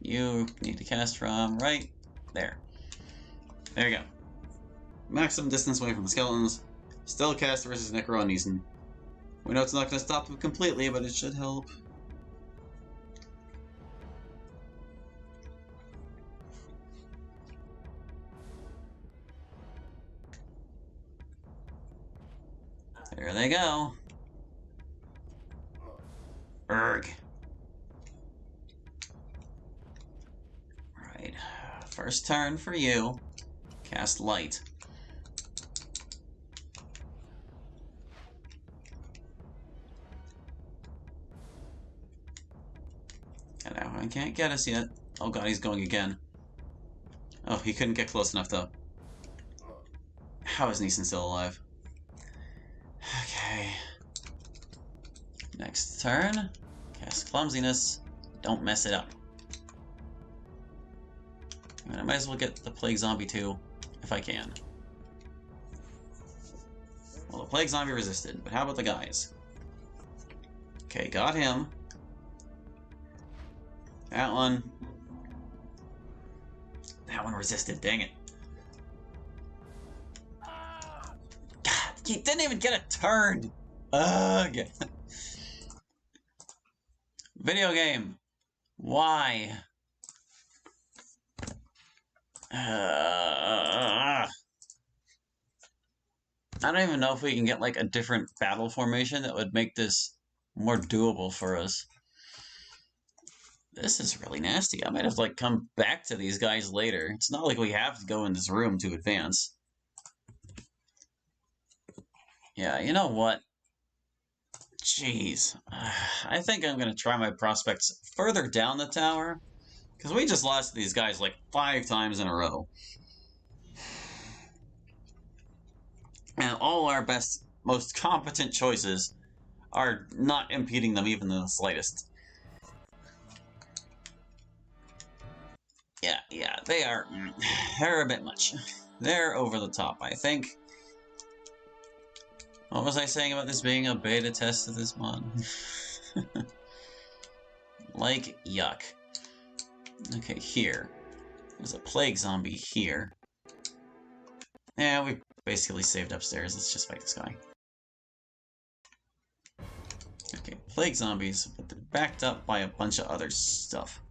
You need to cast from right there. There you go. Maximum distance away from the skeletons. Still cast versus Necro and Neeson. We know it's not going to stop them completely, but it should help. There they go. Erg. Right. First turn for you. Cast Light. I can't get us yet. Oh god, he's going again. Oh, he couldn't get close enough though. How is Neeson still alive? Okay. Next turn. Cast Clumsiness. Don't mess it up. And I might as well get the Plague Zombie too, if I can. Well, the Plague Zombie resisted, but how about the guys? Okay, got him. That one. That one resisted, dang it. God, he didn't even get a turn! Ugh! Video game. Why? I don't even know if we can get like a different battle formation that would make this more doable for us. This is really nasty. I might have like come back to these guys later. It's not like we have to go in this room to advance. Yeah, you know what? Jeez. I think I'm going to try my prospects further down the tower. Because we just lost these guys like 5 times in a row. And all our best, most competent choices are not impeding them even in the slightest. Yeah, they're a bit much. They're over the top, I think. What was I saying about this being a beta test of this mod? Like, yuck. Okay, here. There's a Plague Zombie here. Yeah, we basically saved upstairs. Let's just fight this guy. Okay, Plague Zombies, but they're backed up by a bunch of other stuff.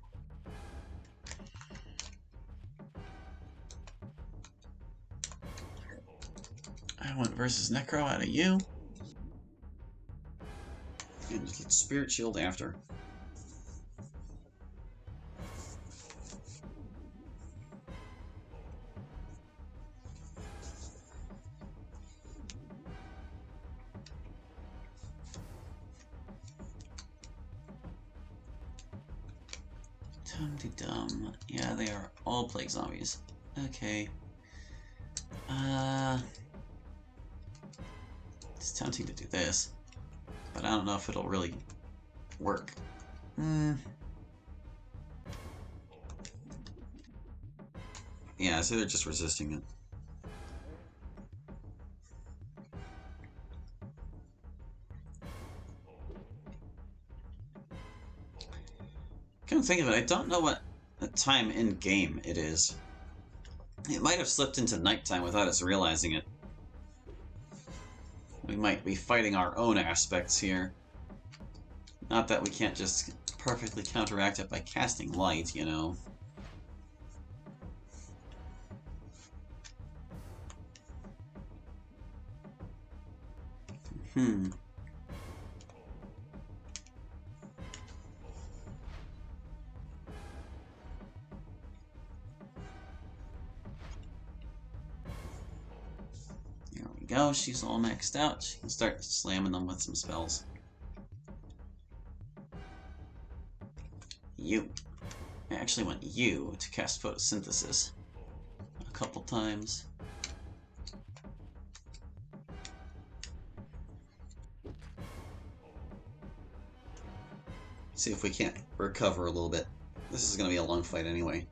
I went versus Necro out of you. And let's Spirit Shield after. Dum-de-dum. Yeah, they are all Plague Zombies. Okay. It's tempting to do this, but I don't know if it'll really work. Yeah, so they're just resisting it. Come to think of it, I don't know what time in game it is. It might have slipped into nighttime without us realizing it. We might be fighting our own aspects here. Not that we can't just perfectly counteract it by casting light, you know. There we go, she's all maxed out. She can start slamming them with some spells. You. I actually want you to cast photosynthesis a couple times. See if we can't recover a little bit. This is going to be a long fight anyway.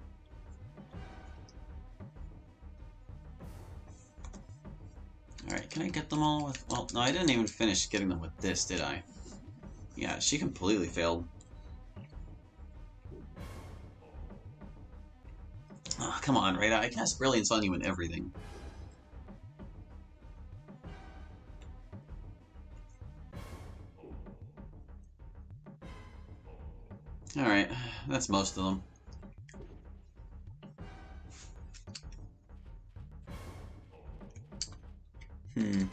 Alright, can I get them all with... Well, no, I didn't even finish getting them with this, did I? Yeah, she completely failed. Oh, come on, Rada. I cast Brilliance on you and everything. Alright, that's most of them. Hmm.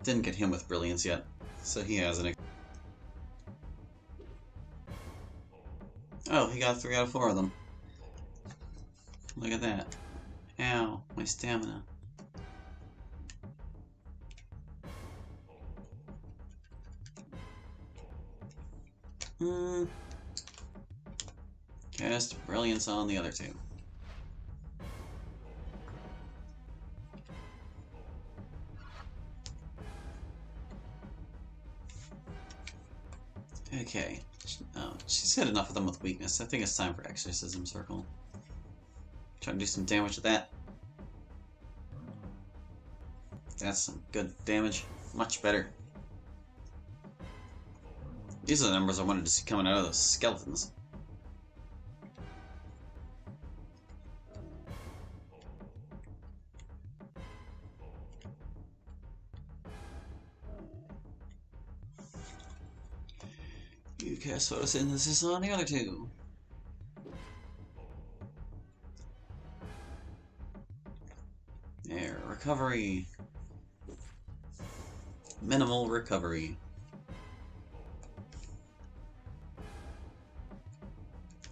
Didn't get him with brilliance yet, so he hasn't. Oh, he got 3 out of 4 of them. Look at that. Ow, my stamina. Cast brilliance on the other 2. Okay. Oh, she's hit enough of them with weakness. I think it's time for Exorcism Circle. Try to do some damage with that. That's some good damage. Much better. These are the numbers I wanted to see coming out of those skeletons. You cast photosynthesis on the other 2. There, recovery. Minimal recovery.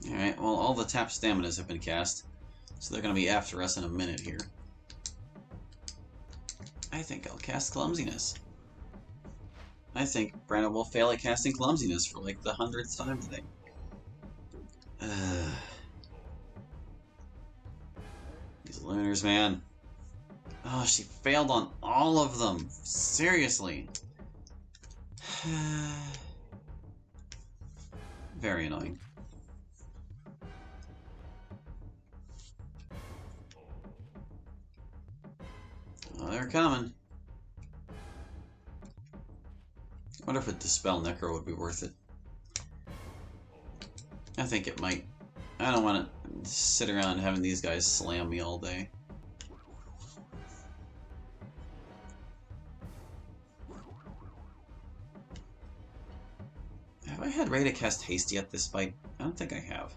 Alright, well, all the tap staminas have been cast, so they're going to be after us in a minute here. I think I'll cast Clumsiness. I think Brandon will fail at casting Clumsiness for like the 100th time today. These lunars, man. Oh, she failed on all of them. Seriously. Very annoying. Oh, they're coming. I wonder if a Dispel Necro would be worth it. I think it might. I don't want to sit around having these guys slam me all day. Have I had ready to cast Haste yet this fight? I don't think I have.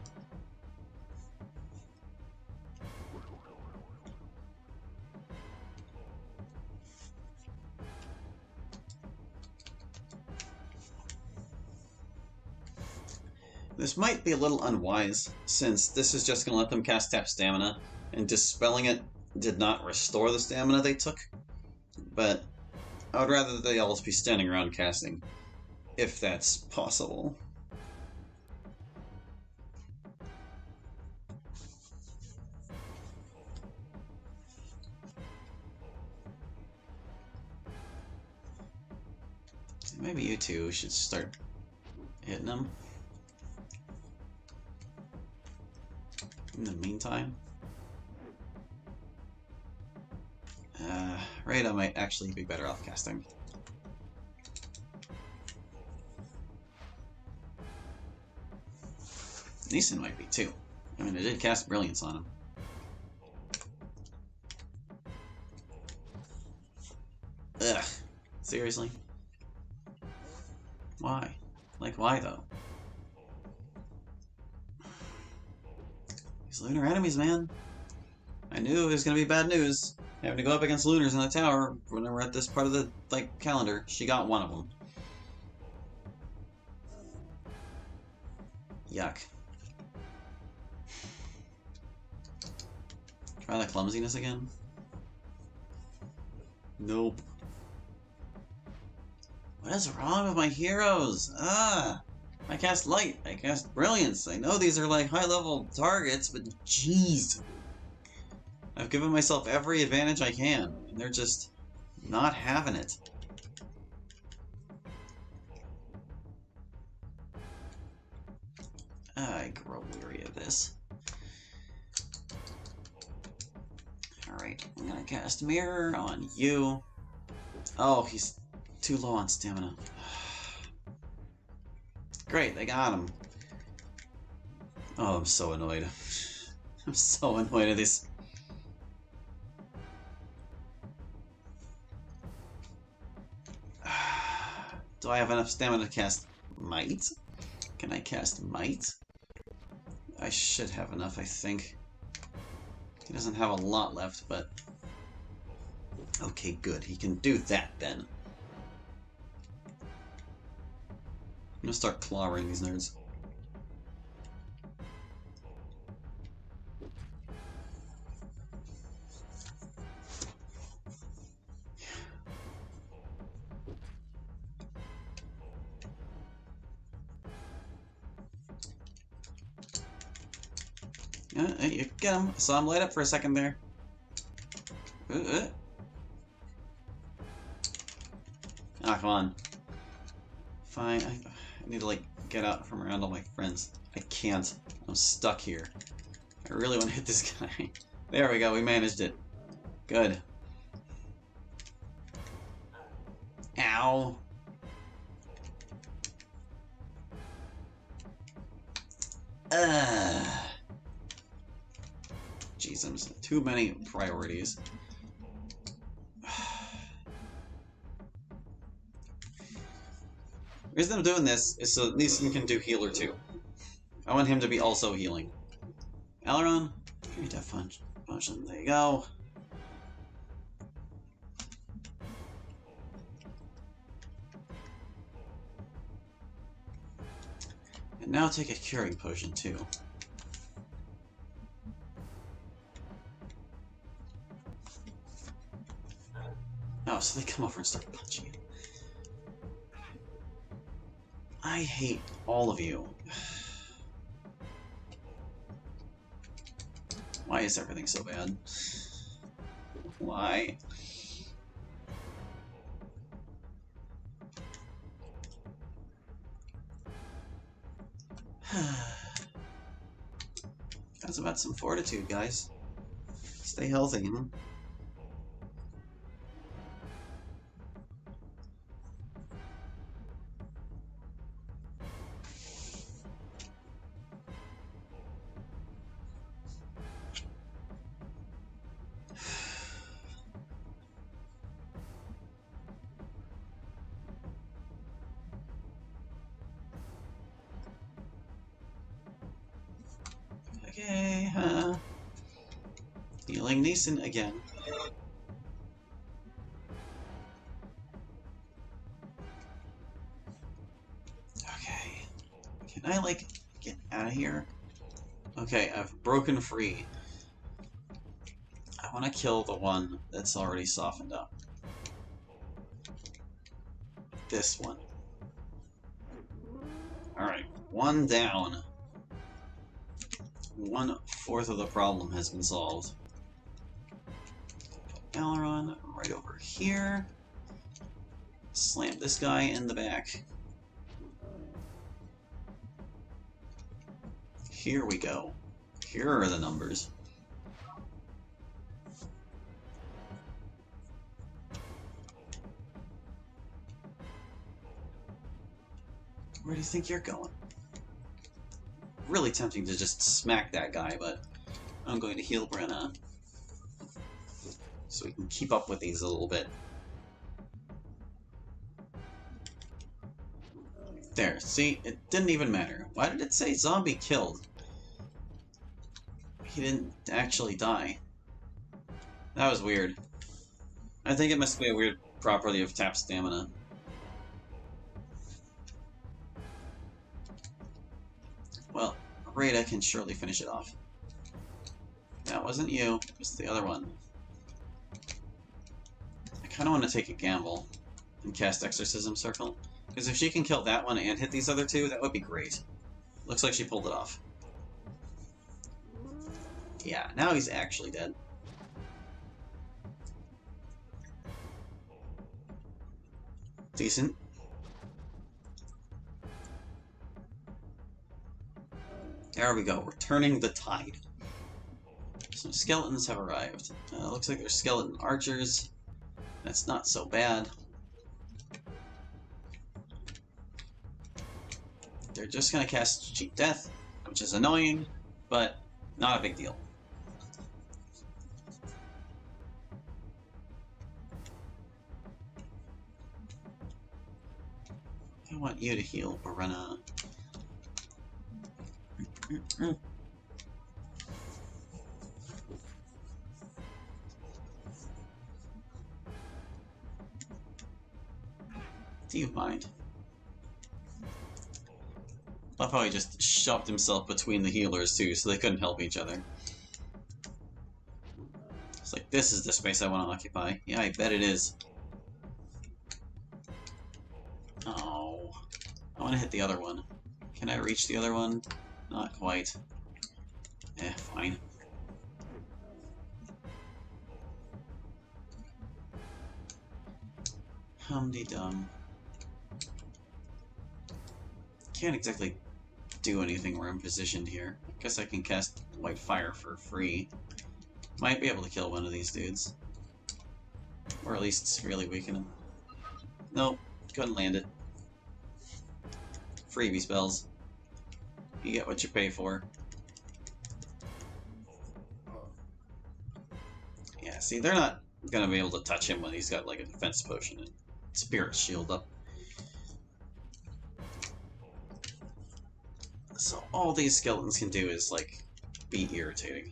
This might be a little unwise, since this is just going to let them cast Tap Stamina, and Dispelling it did not restore the stamina they took. But I would rather that they all be standing around casting, if that's possible. Maybe you two should start hitting them. In the meantime, Rada might actually be better off casting. Neeson might be too. I mean, I did cast Brilliance on him. Ugh. Seriously? Why? Like, why though? These lunar enemies, man. I knew it was gonna be bad news. Having to go up against lunars in the tower when we're at this part of the, like, calendar. She got one of them. Yuck. Try the clumsiness again? Nope. What is wrong with my heroes? I cast Light, I cast Brilliance. I know these are like high-level targets, but jeez. I've given myself every advantage I can, and they're just not having it. I grow weary of this. Alright, I'm gonna cast Mirror on you. Oh, he's too low on stamina. Great, they got him. Oh, I'm so annoyed. I'm so annoyed at this. Do I have enough stamina to cast Might? Can I cast Might? I should have enough, I think. He doesn't have a lot left, but... Okay, good. He can do that, then. I'm gonna start clawing these nerds. You get him. I saw him light up for a second there. Ah, come on. Fine. I need to, like, get out from around all my friends. I can't. I'm stuck here. I really want to hit this guy. There we go. We managed it. Good. Ow. Jeez, I'm just too many priorities. The reason I'm doing this is so Neeson can do healer too. I want him to be also healing. Aileron, you need to have function. There you go. And now take a curing potion too. Oh, so they come over and start punching you. I hate all of you. Why is everything so bad? Why? That's about some fortitude, guys. Stay healthy, you know? Okay, healing Neeson again. Okay. Can I, like, get out of here? Okay, I've broken free. I want to kill the one that's already softened up. This one. Alright, one down. 1/4 of the problem has been solved. Aileron right over here. Slam this guy in the back. Here we go. Here are the numbers. Where do you think you're going? Really tempting to just smack that guy, but I'm going to heal Brenna so we can keep up with these a little bit. There, see? It didn't even matter. Why did it say zombie killed? He didn't actually die. That was weird. I think it must be a weird property of tap stamina. Well, Rada can surely finish it off. That wasn't you, it was the other one. I kind of want to take a gamble and cast Exorcism Circle, because if she can kill that one and hit these other two, that would be great. Looks like she pulled it off. Yeah, now he's actually dead. Decent. There we go. We're turning the tide. Some skeletons have arrived. Looks like they're skeleton archers. That's not so bad. They're just gonna cast Cheat Death, which is annoying, but not a big deal. I want you to heal, Barena. Do you mind? Love how he just shoved himself between the healers too, so they couldn't help each other. It's like, this is the space I want to occupy. Yeah, I bet it is. Oh. I want to hit the other one. Can I reach the other one? Not quite. Fine. Hum-de-dum. Can't exactly do anything where I'm positioned here. I guess I can cast White Fire for free. Might be able to kill one of these dudes. Or at least severely weaken him. Nope, couldn't land it. Freebie spells. You get what you pay for. Yeah, see, they're not gonna be able to touch him when he's got like a defense potion and spirit shield up. So all these skeletons can do is, like, be irritating.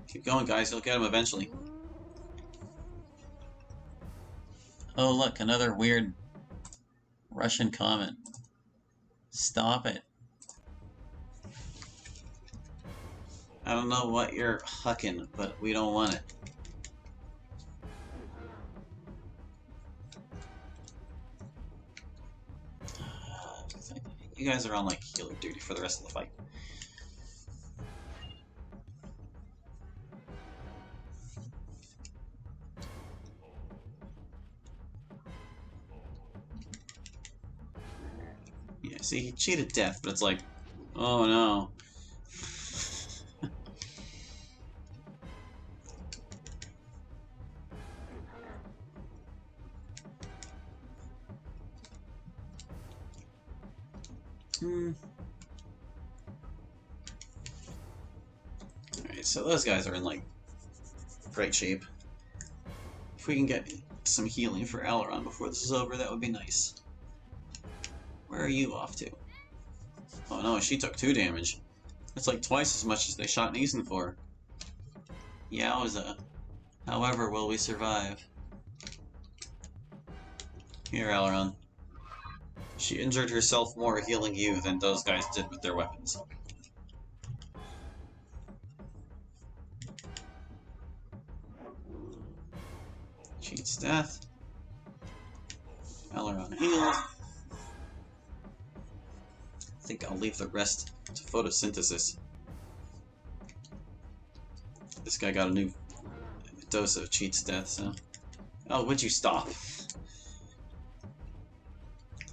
Keep going, guys. You'll get him eventually. Oh, look, another weird Russian comment. Stop it. I don't know what you're hucking, but we don't want it. You guys are on, like, healer duty for the rest of the fight. Yeah, see, he cheated death, but it's like, oh no. Alright, so those guys are in, like, great shape. If we can get some healing for Aileron before this is over, that would be nice. Where are you off to? Oh no, she took 2 damage. That's like twice as much as they shot Neeson for. Yowza. However, will we survive? Here, Aileron. She injured herself more healing you than those guys did with their weapons. Cheats death. Aileron healed. I think I'll leave the rest to photosynthesis. This guy got a new dose of Cheats death, so... Oh, would you stop?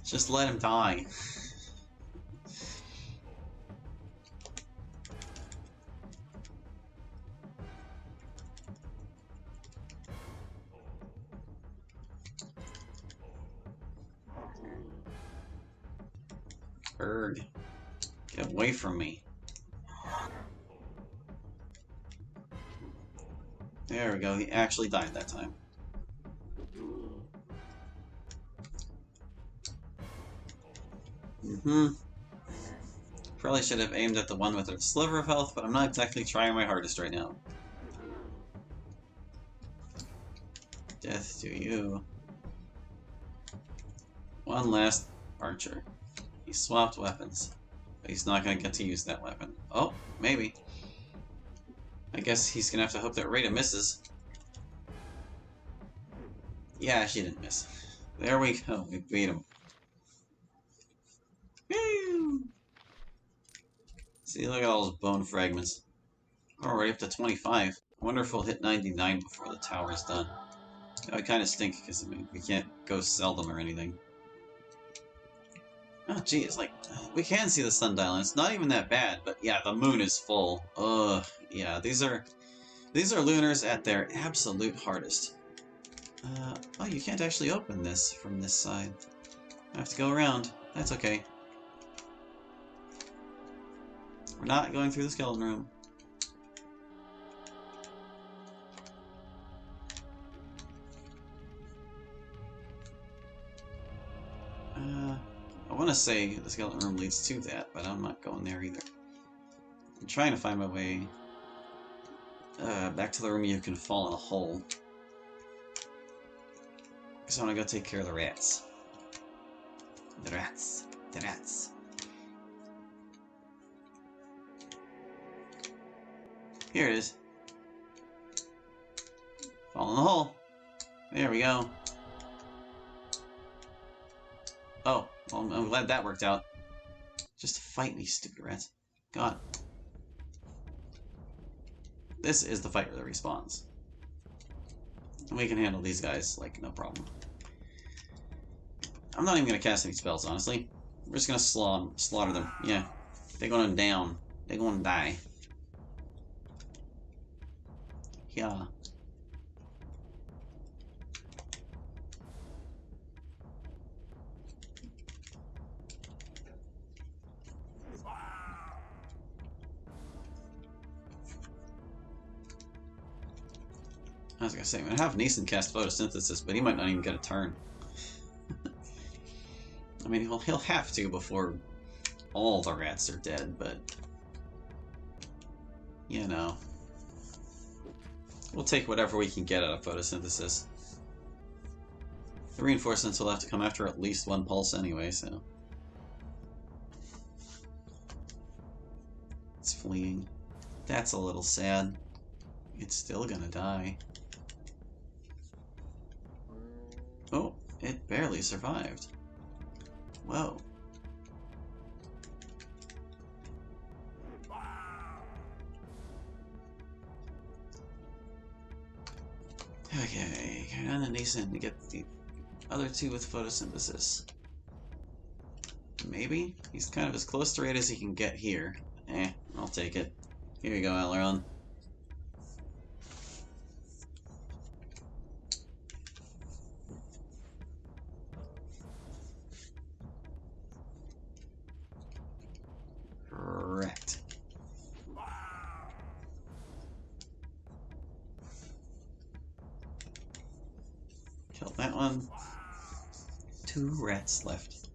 Just let him die. Berg. Get away from me. There we go, he actually died that time. Probably should have aimed at the one with a sliver of health, but I'm not exactly trying my hardest right now. Death to you. One last archer. He swapped weapons, but he's not going to get to use that weapon. Oh, maybe. I guess he's going to have to hope that Rita misses. Yeah, she didn't miss. There we go, we beat him. Woo! See, look at all those bone fragments. We're already up to 25. I wonder if we'll hit 99 before the tower's done. That would kind of stink, because I mean, we can't go sell them or anything. Oh, gee, it's like, we can see the sundial, and it's not even that bad, but yeah, the moon is full. Ugh, yeah, these are lunars at their absolute hardest. Oh, you can't actually open this from this side. I have to go around. That's okay. We're not going through the skeleton room. I want to say the skeleton room leads to that, but I'm not going there either. I'm trying to find my way back to the room you can fall in a hole. Because I want to go take care of the rats. The rats. The rats. Here it is. Fall in the hole. There we go. Oh, well, I'm glad that worked out. Just fight me, stupid rats. God. This is the fight that respawns. And we can handle these guys, like, no problem. I'm not even going to cast any spells, honestly. We're just going to slaughter them. Yeah. They're going down. They're going to die. Yeah. I was gonna say, I'm gonna have Neeson cast photosynthesis, but he might not even get a turn. I mean, he'll have to before all the rats are dead, but you know, we'll take whatever we can get out of photosynthesis. The reinforcements will have to come after at least one pulse anyway, so it's fleeing. That's a little sad. It's still gonna die. Oh, it barely survived. Whoa. Okay, get on to Neeson to get the other two with photosynthesis. Maybe? He's kind of as close to rate as he can get here. I'll take it. Here you go, Aileron. Correct. Killed that one. 2 rats left.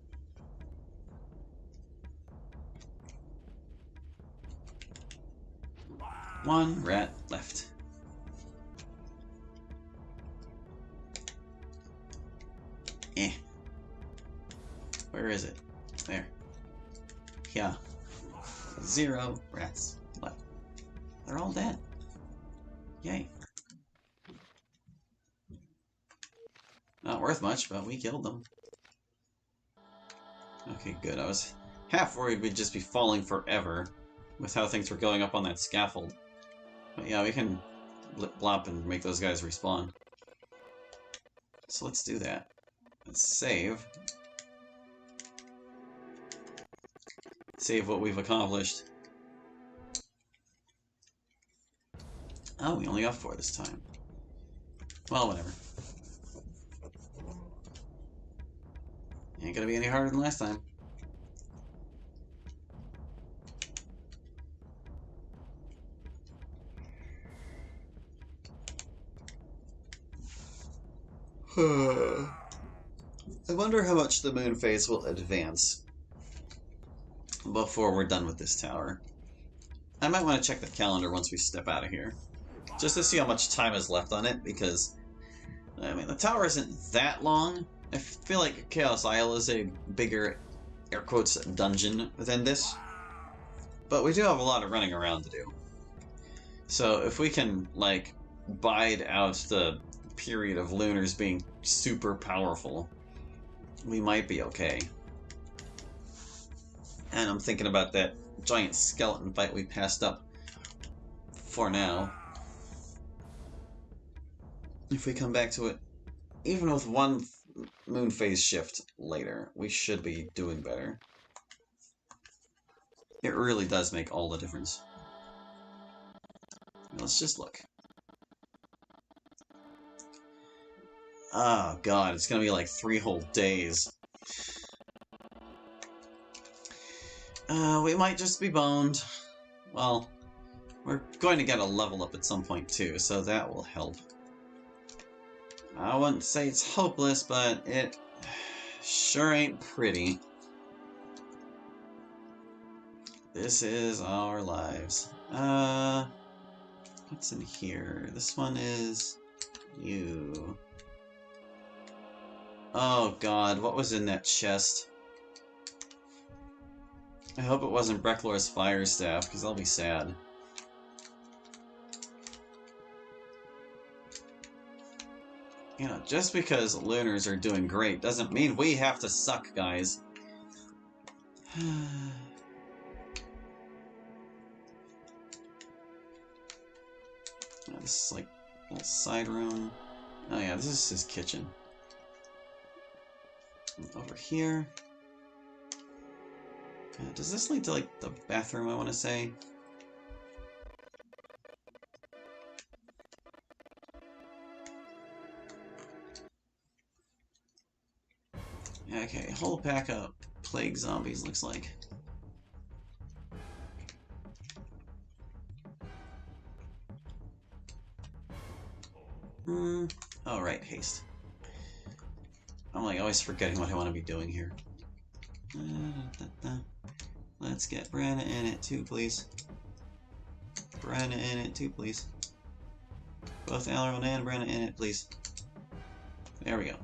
One rat left. Where is it? There. Yeah. 0 rats left. They're all dead. Yay. Not worth much, but we killed them. Okay, good. I was half worried we'd just be falling forever with how things were going up on that scaffold. But yeah, we can blip blop and make those guys respawn. So let's do that. Let's save. Save what we've accomplished. Oh, we only got 4 this time. Well, whatever. Ain't gonna be any harder than last time. I wonder how much the moon phase will advance before we're done with this tower. I might want to check the calendar once we step out of here, just to see how much time is left on it, because, I mean, the tower isn't that long. I feel like Chaos Isle is a bigger, air quotes, dungeon than this, but we do have a lot of running around to do. So if we can, like, bide out the period of lunars being super powerful, we might be okay. And I'm thinking about that giant skeleton fight we passed up for now. If we come back to it, even with one moon phase shift later, we should be doing better. It really does make all the difference. Let's just look. Oh god, it's gonna be like 3 whole days. We might just be boned. Well, we're going to get a level up at some point too, so that will help. I wouldn't say it's hopeless, but it sure ain't pretty. This is our lives. What's in here? This one is you. Oh god, what was in that chest? I hope it wasn't Brecklor's fire staff, because I'll be sad. You know, just because Lunars are doing great doesn't mean we have to suck, guys. This is like a little side room. Oh yeah, this is his kitchen. Over here. Does this lead to like the bathroom, I want to say? Okay, whole pack of plague zombies looks like. Oh right, haste. I'm like always forgetting what I want to be doing here. Let's get Brenna in it too, please. Brenna in it too, please. Both Aileron and Brenna in it, please. There we go.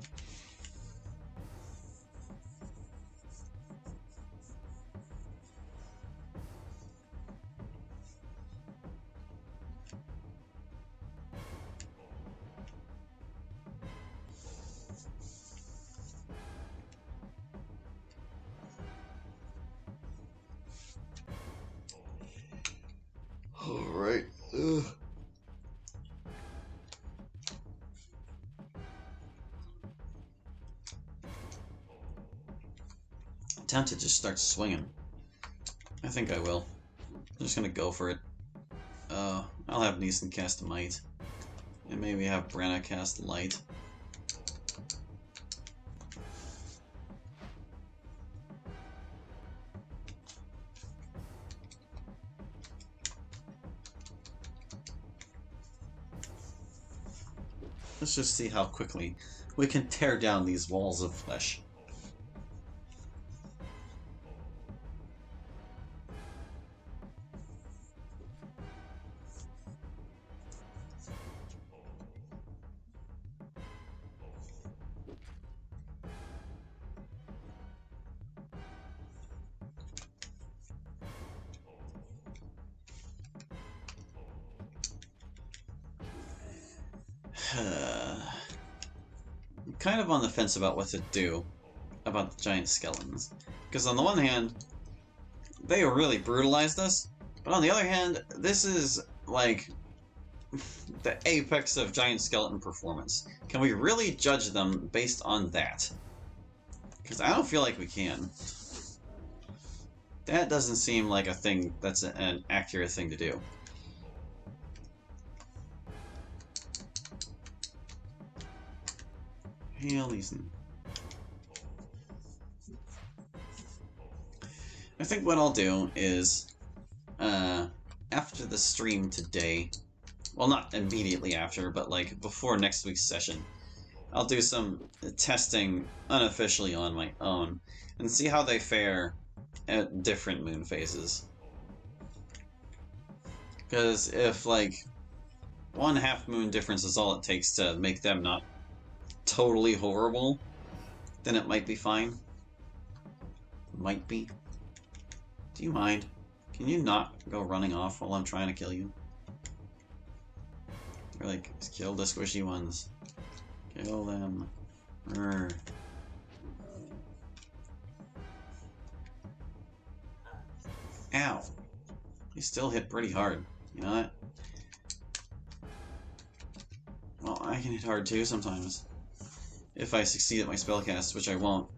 Alright. Tempted to just start swinging. I think I will. I'm just gonna go for it. I'll have Neeson cast Might. And maybe have Brenna cast Light. Let's just see how quickly we can tear down these walls of flesh. I'm kind of on the fence about what to do about the giant skeletons. Because on the one hand, they really brutalized us, but on the other hand, this is, like, the apex of giant skeleton performance. Can we really judge them based on that? Because I don't feel like we can. That doesn't seem like a thing that's an accurate thing to do. Hail Neeson. I think what I'll do is, after the stream today, well, not immediately after, but like before next week's session, I'll do some testing unofficially on my own and see how they fare at different moon phases. Because if, like, 1/2 moon difference is all it takes to make them not totally horrible, then it might be fine. Might be. Do you mind? Can you not go running off while I'm trying to kill you? Or like, just kill the squishy ones. Kill them. Urgh. Ow. They still hit pretty hard. You know that? Well, I can hit hard too sometimes. If I succeed at my spellcast, which I won't.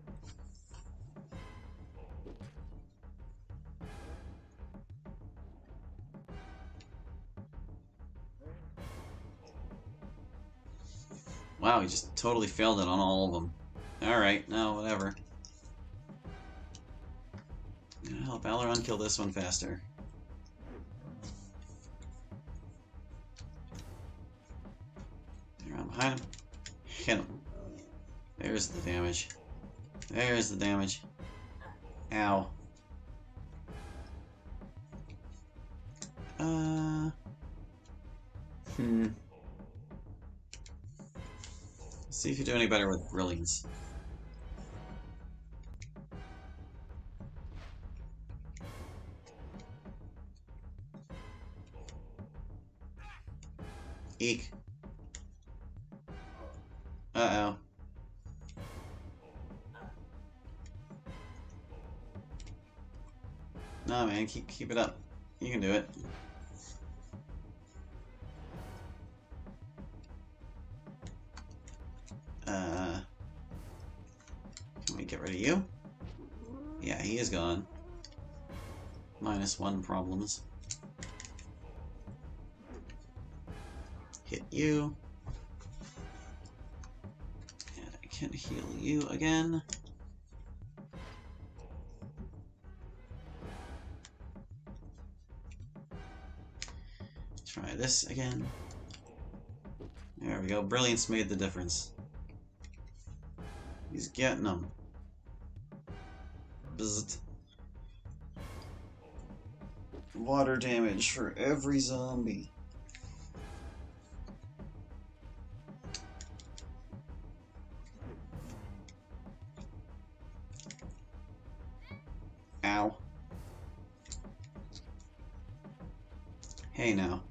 Wow, he just totally failed it on all of them. Alright, no, whatever. Help Aileron kill this one faster. Around behind him. Hit him. There's the damage. There's the damage. Ow. Let's see if you do any better with Brilliance. Eek. Uh-oh. No, man, keep it up. You can do it. Can we get rid of you? Yeah, he is gone. -1 problems. Hit you. And I can heal you again. Try this again. There we go. Brilliance made the difference. He's getting them. Bzzzt. Water damage for every zombie. Ow. Hey now.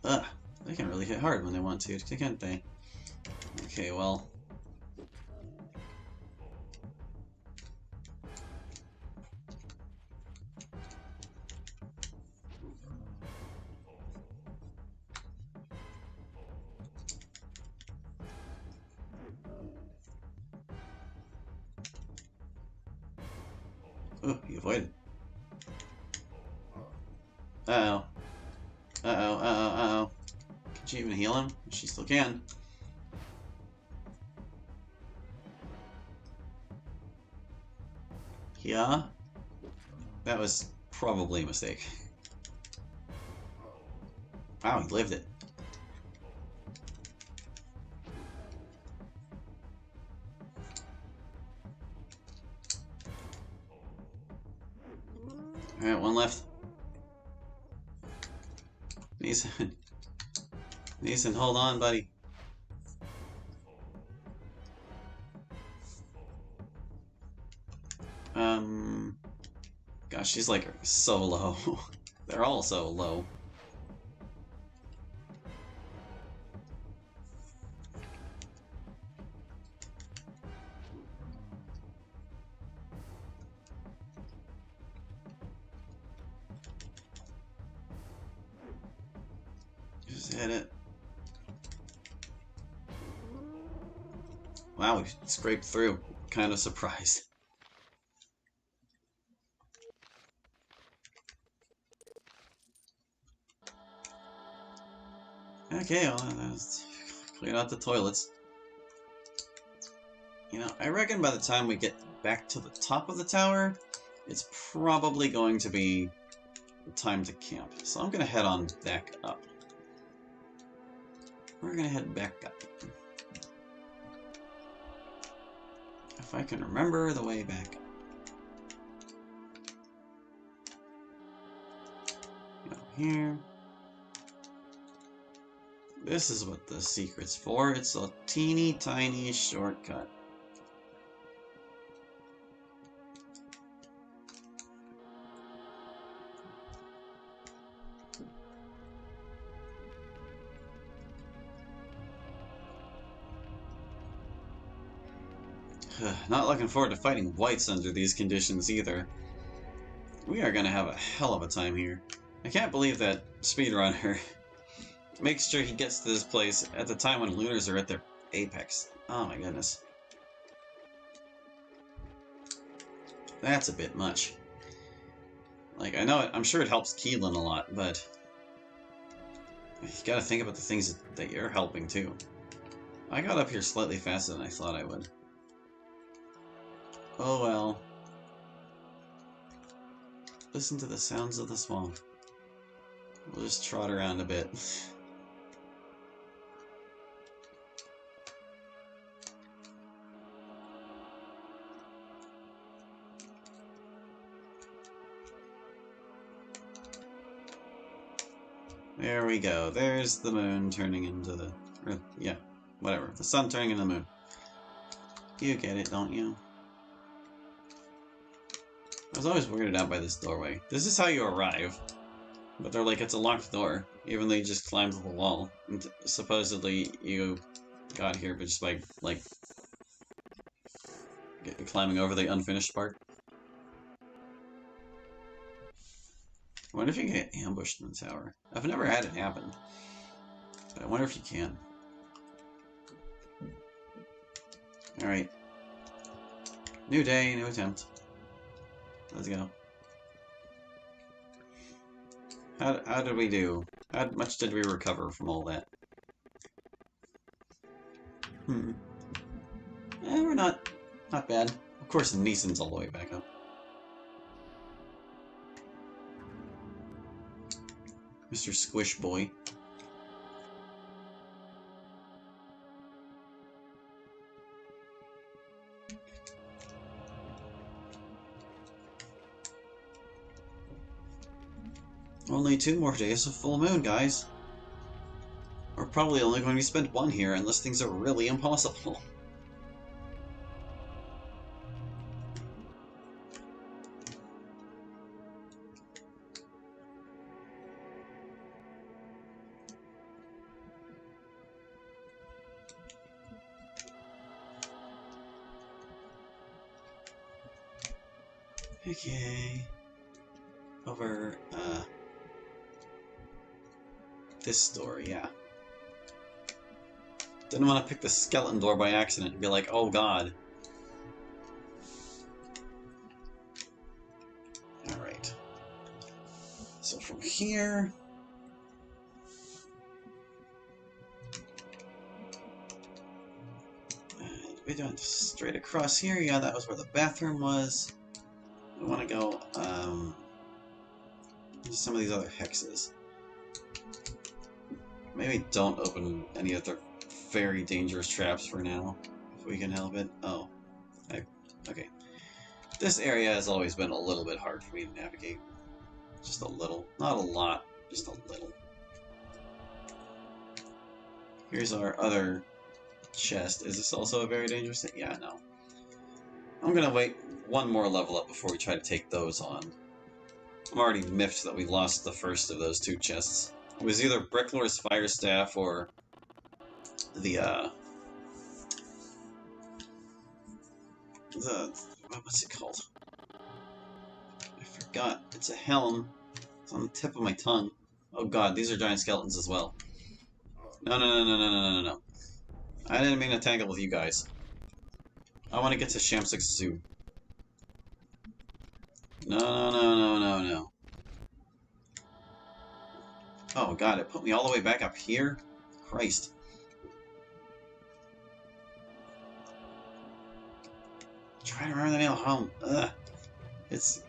Ugh, they can really hit hard when they want to, can't they? Okay, well. Oh, he avoided. Uh-oh. Uh-oh, uh-oh, uh-oh. Can she even heal him? She still can. Yeah? That was probably a mistake. Wow, he lived it. Alright, one left. Neeson. Neeson, hold on, buddy. Gosh, she's like so low. They're all so low. Just hit it. Wow, we scraped through. Kind of surprised. Okay, well, let's clean out the toilets. You know, I reckon by the time we get back to the top of the tower, it's probably going to be time to camp. So I'm going to head on back up. We're going to head back up. If I can remember the way back up. Go here. This is what the secret's for. It's a teeny tiny shortcut. Not looking forward to fighting whites under these conditions either. We are gonna have a hell of a time here. I can't believe that speedrunner makes sure he gets to this place at the time when looters are at their apex. Oh my goodness. That's a bit much. Like, I know I'm sure it helps Keelan a lot, but you gotta think about the things that you're helping too. I got up here slightly faster than I thought I would. Oh well. Listen to the sounds of the swamp. We'll just trot around a bit. There we go. There's the moon turning into the... Or, yeah, whatever. The sun turning into the moon. You get it, don't you? I was always weirded out by this doorway. This is how you arrive. But they're like, it's a locked door. Even though you just climbed the wall. And supposedly you got here but just by, like, climbing over the unfinished part. I wonder if you can get ambushed in the tower. I've never had it happen. But I wonder if you can. Alright. New day, new attempt. Let's go. How did we do? How much did we recover from all that? We're not bad. Of course, Neeson's all the way back up. Mr. Squish Boy. Only 2 more days of full moon, guys. We're probably only going to spend 1 here unless things are really impossible. Okay. Over, this door, yeah. Didn't want to pick the skeleton door by accident and be like, oh god. Alright. So from here... we went straight across here. Yeah, that was where the bathroom was. We want to go, into some of these other hexes. Maybe don't open any of the very dangerous traps for now, if we can help it. Oh. Okay. This area has always been a little bit hard for me to navigate. Just a little. Not a lot, just a little. Here's our other chest. Is this also a very dangerous thing? Yeah, no. I'm gonna wait 1 more level up before we try to take those on. I'm already miffed that we lost the first of those 2 chests. It was either Bricklord's Fire Staff or the, what's it called? I forgot. It's a helm. It's on the tip of my tongue. Oh god, these are giant skeletons as well. No. I didn't mean to tangle with you guys. I want to get to Shamsuk's zoo. No. Oh god, it put me all the way back up here? Christ. Trying to remember the name of home. Ugh. It's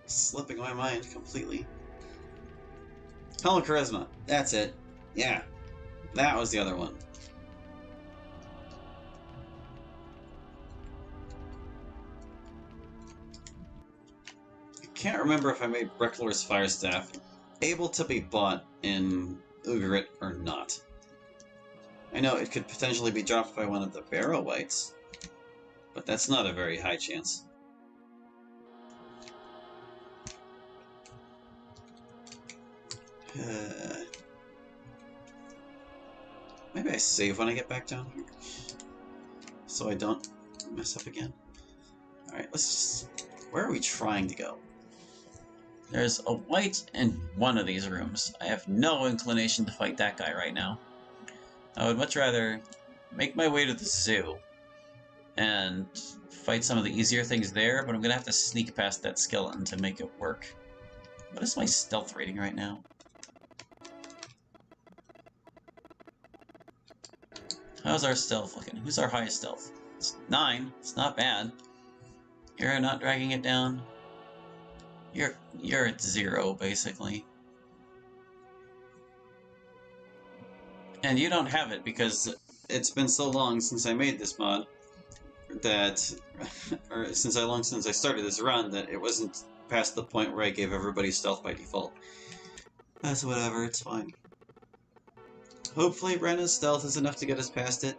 slipping my mind completely. Hello, Charisma. That's it. Yeah. That was the other one. I can't remember if I made Brecklor's Fire Staff able to be bought in Ugarit or not. I know it could potentially be dropped by one of the Barrow Whites, but that's not a very high chance. Maybe I save when I get back down here, so I don't Mess up again. Alright, let's just... Where are we trying to go? There's a white in one of these rooms. I have no inclination to fight that guy right now. I would much rather make my way to the zoo and fight some of the easier things there, but I'm gonna have to sneak past that skeleton to make it work. What is my stealth rating right now? How's our stealth looking? Who's our highest stealth? It's 9. It's not bad. You're not dragging it down. You're at 0, basically. And you don't have it because it's been so long since I made this mod that, or since I started this run, that it wasn't past the point where I gave everybody stealth by default. That's whatever, it's fine. Hopefully Brenna's stealth is enough to get us past it.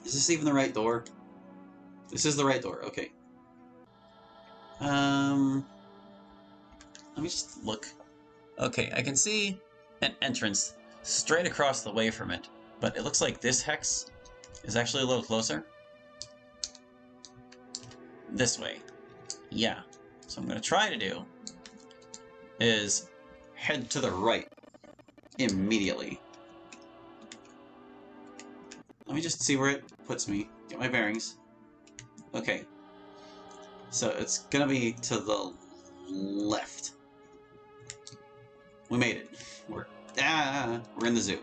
Is this even the right door? This is the right door, okay. Let me just look. Okay, I can see an entrance straight across the way from it, but it looks like this hex is actually a little closer. This way. Yeah. So I'm going to try to do is head to the right immediately. Let me just see where it puts me. Get my bearings. Okay. So it's going to be to the left. We made it. We're in the zoo.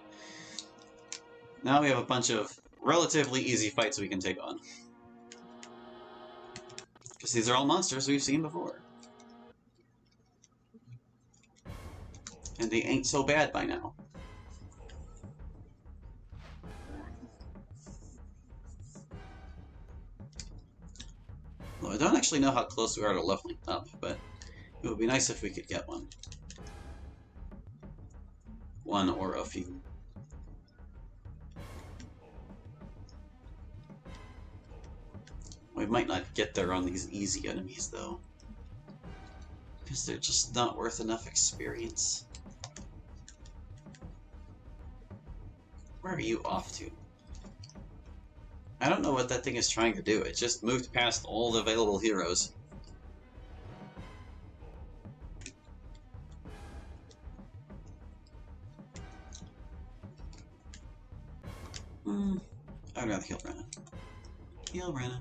Now we have a bunch of relatively easy fights we can take on. Because these are all monsters we've seen before. And they ain't so bad by now. Well, I don't actually know how close we are to leveling up, but it would be nice if we could get one. One or a few. We might not get there on these easy enemies, though. Because they're just not worth enough experience. Where are you off to? I don't know what that thing is trying to do. It just moved past all the available heroes. I'd rather heal Brenna. Heal Brenna.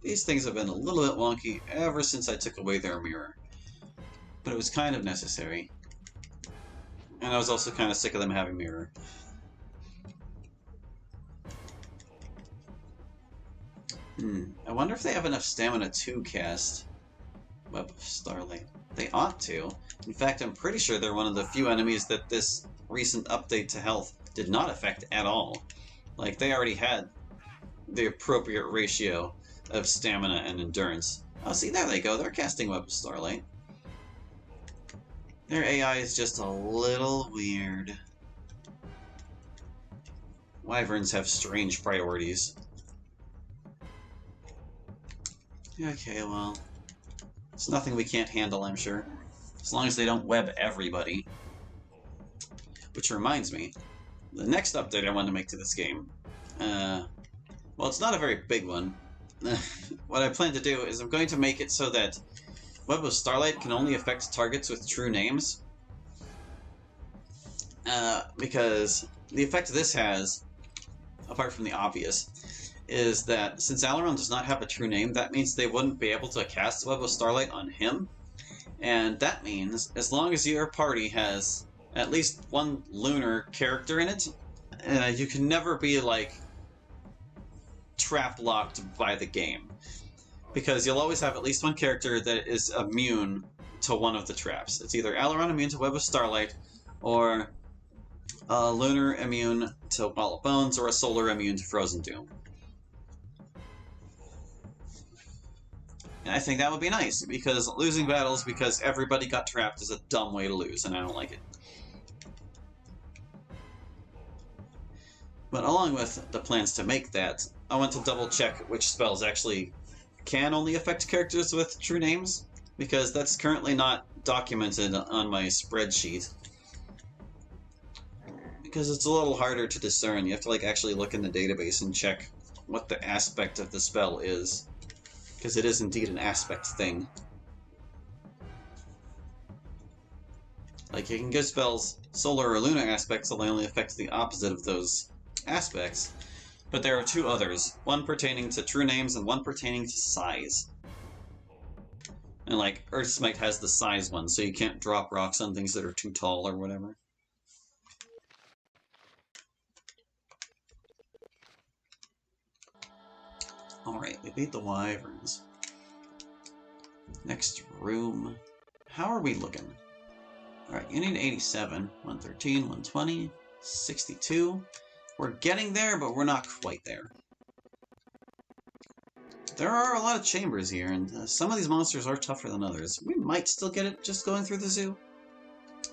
These things have been a little bit wonky ever since I took away their mirror. But it was kind of necessary. And I was also kind of sick of them having mirror. I wonder if they have enough stamina to cast Web of Starlight. They ought to. In fact, I'm pretty sure they're one of the few enemies that this recent update to health did not affect at all. Like, they already had the appropriate ratio of stamina and endurance. Oh, see, there they go. They're casting Web of Starlight. Their AI is just a little weird. Wyverns have strange priorities. Okay, well, it's nothing we can't handle, I'm sure. As long as they don't web everybody. Which reminds me, the next update I want to make to this game, well, it's not a very big one. What I plan to do is I'm going to make it so that Web of Starlight can only affect targets with true names. Because the effect this has, apart from the obvious, is that since Aileron does not have a true name, that means they wouldn't be able to cast Web of Starlight on him. And that means, as long as your party has at least one lunar character in it, you can never be, like, trap-locked by the game. Because you'll always have at least one character that is immune to one of the traps. It's either Aileron immune to Web of Starlight, or a Lunar immune to Wall of Bones, or a Solar immune to Frozen Doom. And I think that would be nice, because losing battles because everybody got trapped is a dumb way to lose, and I don't like it. But along with the plans to make that, I want to double check which spells actually can only affect characters with true names, because that's currently not documented on my spreadsheet. because it's a little harder to discern. You have to like actually look in the database and check what the aspect of the spell is, because it is indeed an aspect thing. Like, you can give spells solar or lunar aspects, so they only affect the opposite of those aspects. But there are two others, one pertaining to true names and one pertaining to size. And like, Earth Smite has the size one, so you can't drop rocks on things that are too tall or whatever. Alright, we beat the wyverns. Next room. How are we looking? Alright, you need 87, 113, 120, 62. We're getting there, but we're not quite there. There are a lot of chambers here, and some of these monsters are tougher than others. We might still get it just going through the zoo.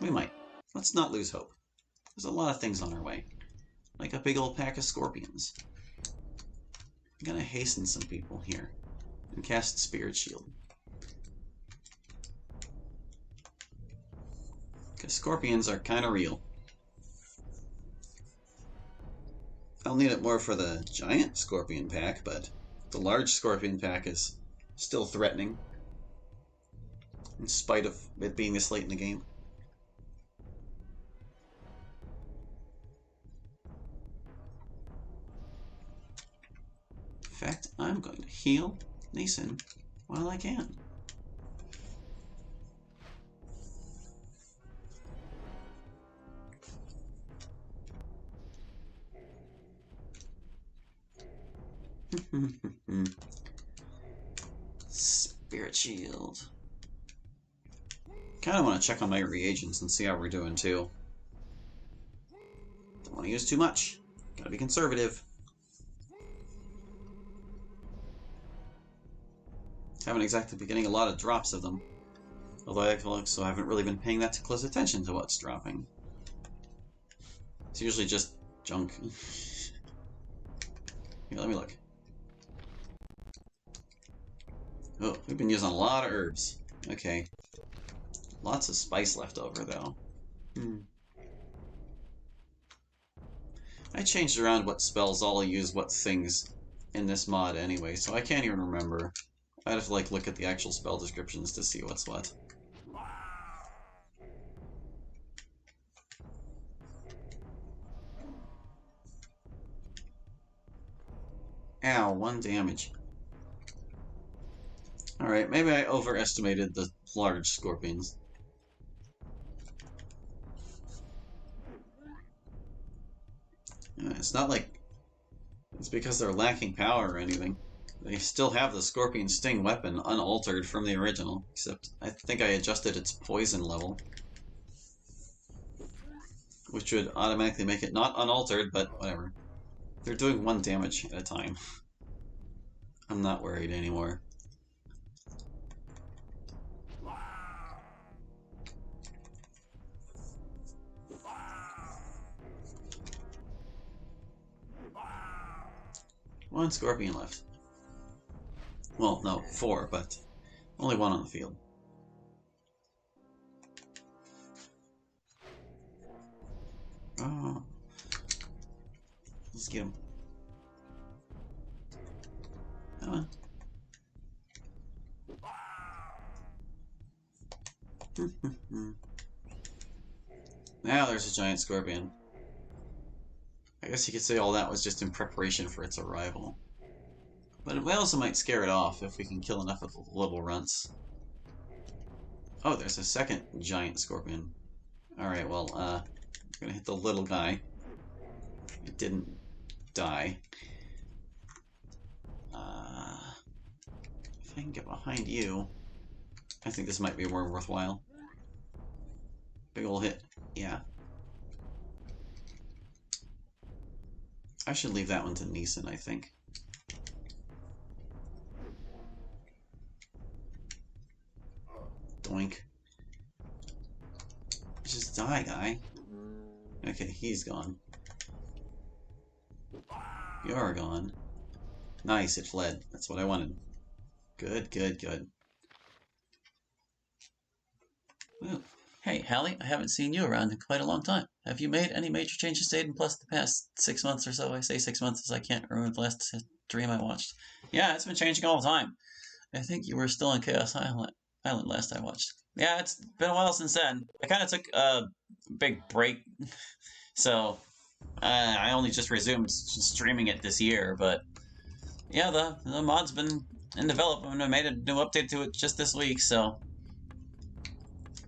We might. Let's not lose hope. There's a lot of things on our way. Like a big old pack of scorpions. I'm gonna hasten some people here and cast Spirit Shield. Because scorpions are kind of real. I'll need it more for the giant scorpion pack, but the large scorpion pack is still threatening, in spite of it being this late in the game. In fact, I'm going to heal Nason while I can. Spirit Shield. Kind of want to check on my reagents and see how we're doing too. Don't want to use too much. Gotta be conservative. Haven't exactly been getting a lot of drops of them. Although I also haven't really been paying that close attention to what's dropping. It's usually just junk. Here, let me look. Oh, we've been using a lot of herbs. Okay. Lots of spice left over, though. I changed around what spells all use what things in this mod anyway, so I can't even remember. I'd have to, like, look at the actual spell descriptions to see what's what. Ow, 1 damage. Alright, maybe I overestimated the large scorpions. It's not like it's because they're lacking power or anything. They still have the Scorpion Sting weapon unaltered from the original, except I think I adjusted its poison level, which would automatically make it not unaltered, but whatever. They're doing 1 damage at a time. I'm not worried anymore. One scorpion left. Well, no, 4, but only 1 on the field. Oh. Let's get him. Come on. Now there's a giant scorpion. I guess you could say all that was just in preparation for its arrival. But we also might scare it off if we can kill enough of the little runts. Oh, there's a second giant scorpion. Alright, well, I'm gonna hit the little guy. It didn't die. If I can get behind you, I think this might be more worthwhile. Big ol' hit. Yeah. I should leave that one to Neeson, I think. Doink. Just die, guy. Okay, he's gone. You're gone. Nice, it fled. That's what I wanted. Good, good, good. Ooh. Hey, Hallie, I haven't seen you around in quite a long time. Have you made any major changes to Aidyn Plus the past 6 months or so? I say 6 months as I can't remember the last stream I watched. Yeah, it's been changing all the time. I think you were still in Island last I watched. Yeah, it's been a while since then. I kind of took a big break, so I only just resumed streaming it this year. But yeah, the mod's been in development. I made a new update to it just this week, so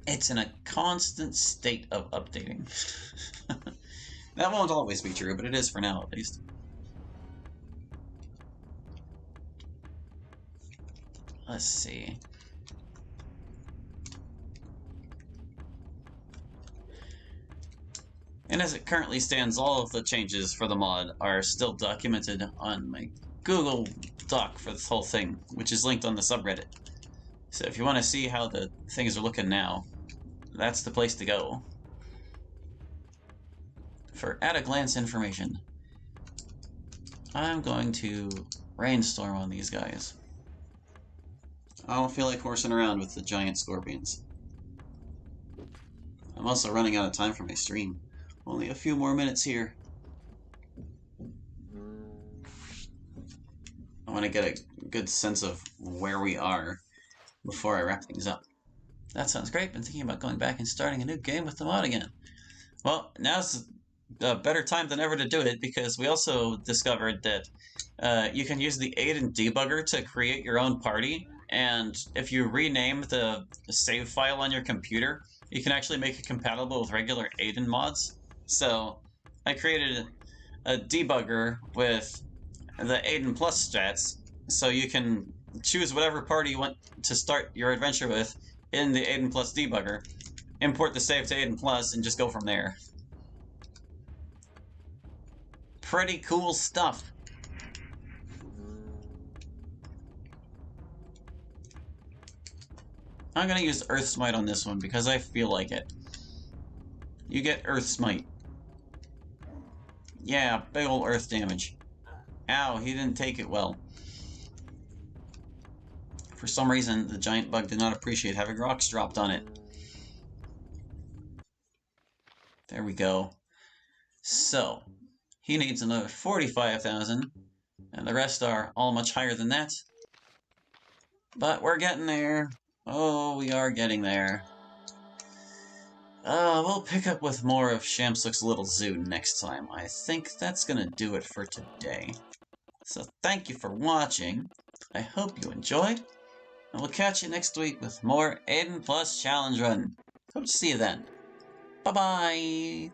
it's in a constant state of updating. That won't always be true, but it is for now at least. Let's see. And as it currently stands, all of the changes for the mod are still documented on my Google Doc for this whole thing, which is linked on the subreddit. So if you want to see how the things are looking now, that's the place to go for at-a-glance information. I'm going to rainstorm on these guys. I don't feel like horsing around with the giant scorpions. I'm also running out of time for my stream. Only a few more minutes here. I want to get a good sense of where we are before I wrap things up. That sounds great. Been thinking about going back and starting a new game with the mod again. Well, now's a better time than ever to do it, because we also discovered that you can use the Aidyn debugger to create your own party, and if you rename the save file on your computer, you can actually make it compatible with regular Aidyn mods. So I created a debugger with the Aidyn Plus strats, so you can choose whatever party you want to start your adventure with in the Aidyn Plus debugger, import the save to Aidyn Plus, and just go from there. Pretty cool stuff. I'm gonna use Earth Smite on this one because I feel like it. You get Earth Smite. Yeah, big ol' earth damage. Ow, he didn't take it well. For some reason, the giant bug did not appreciate having rocks dropped on it. There we go. So, he needs another 45,000, and the rest are all much higher than that. But we're getting there. Oh, we are getting there. We'll pick up with more of Shamsuk's little zoo next time. I think that's gonna do it for today. So thank you for watching. I hope you enjoyed, and we'll catch you next week with more Aidyn Plus Challenge Run. Hope to see you then. Bye-bye!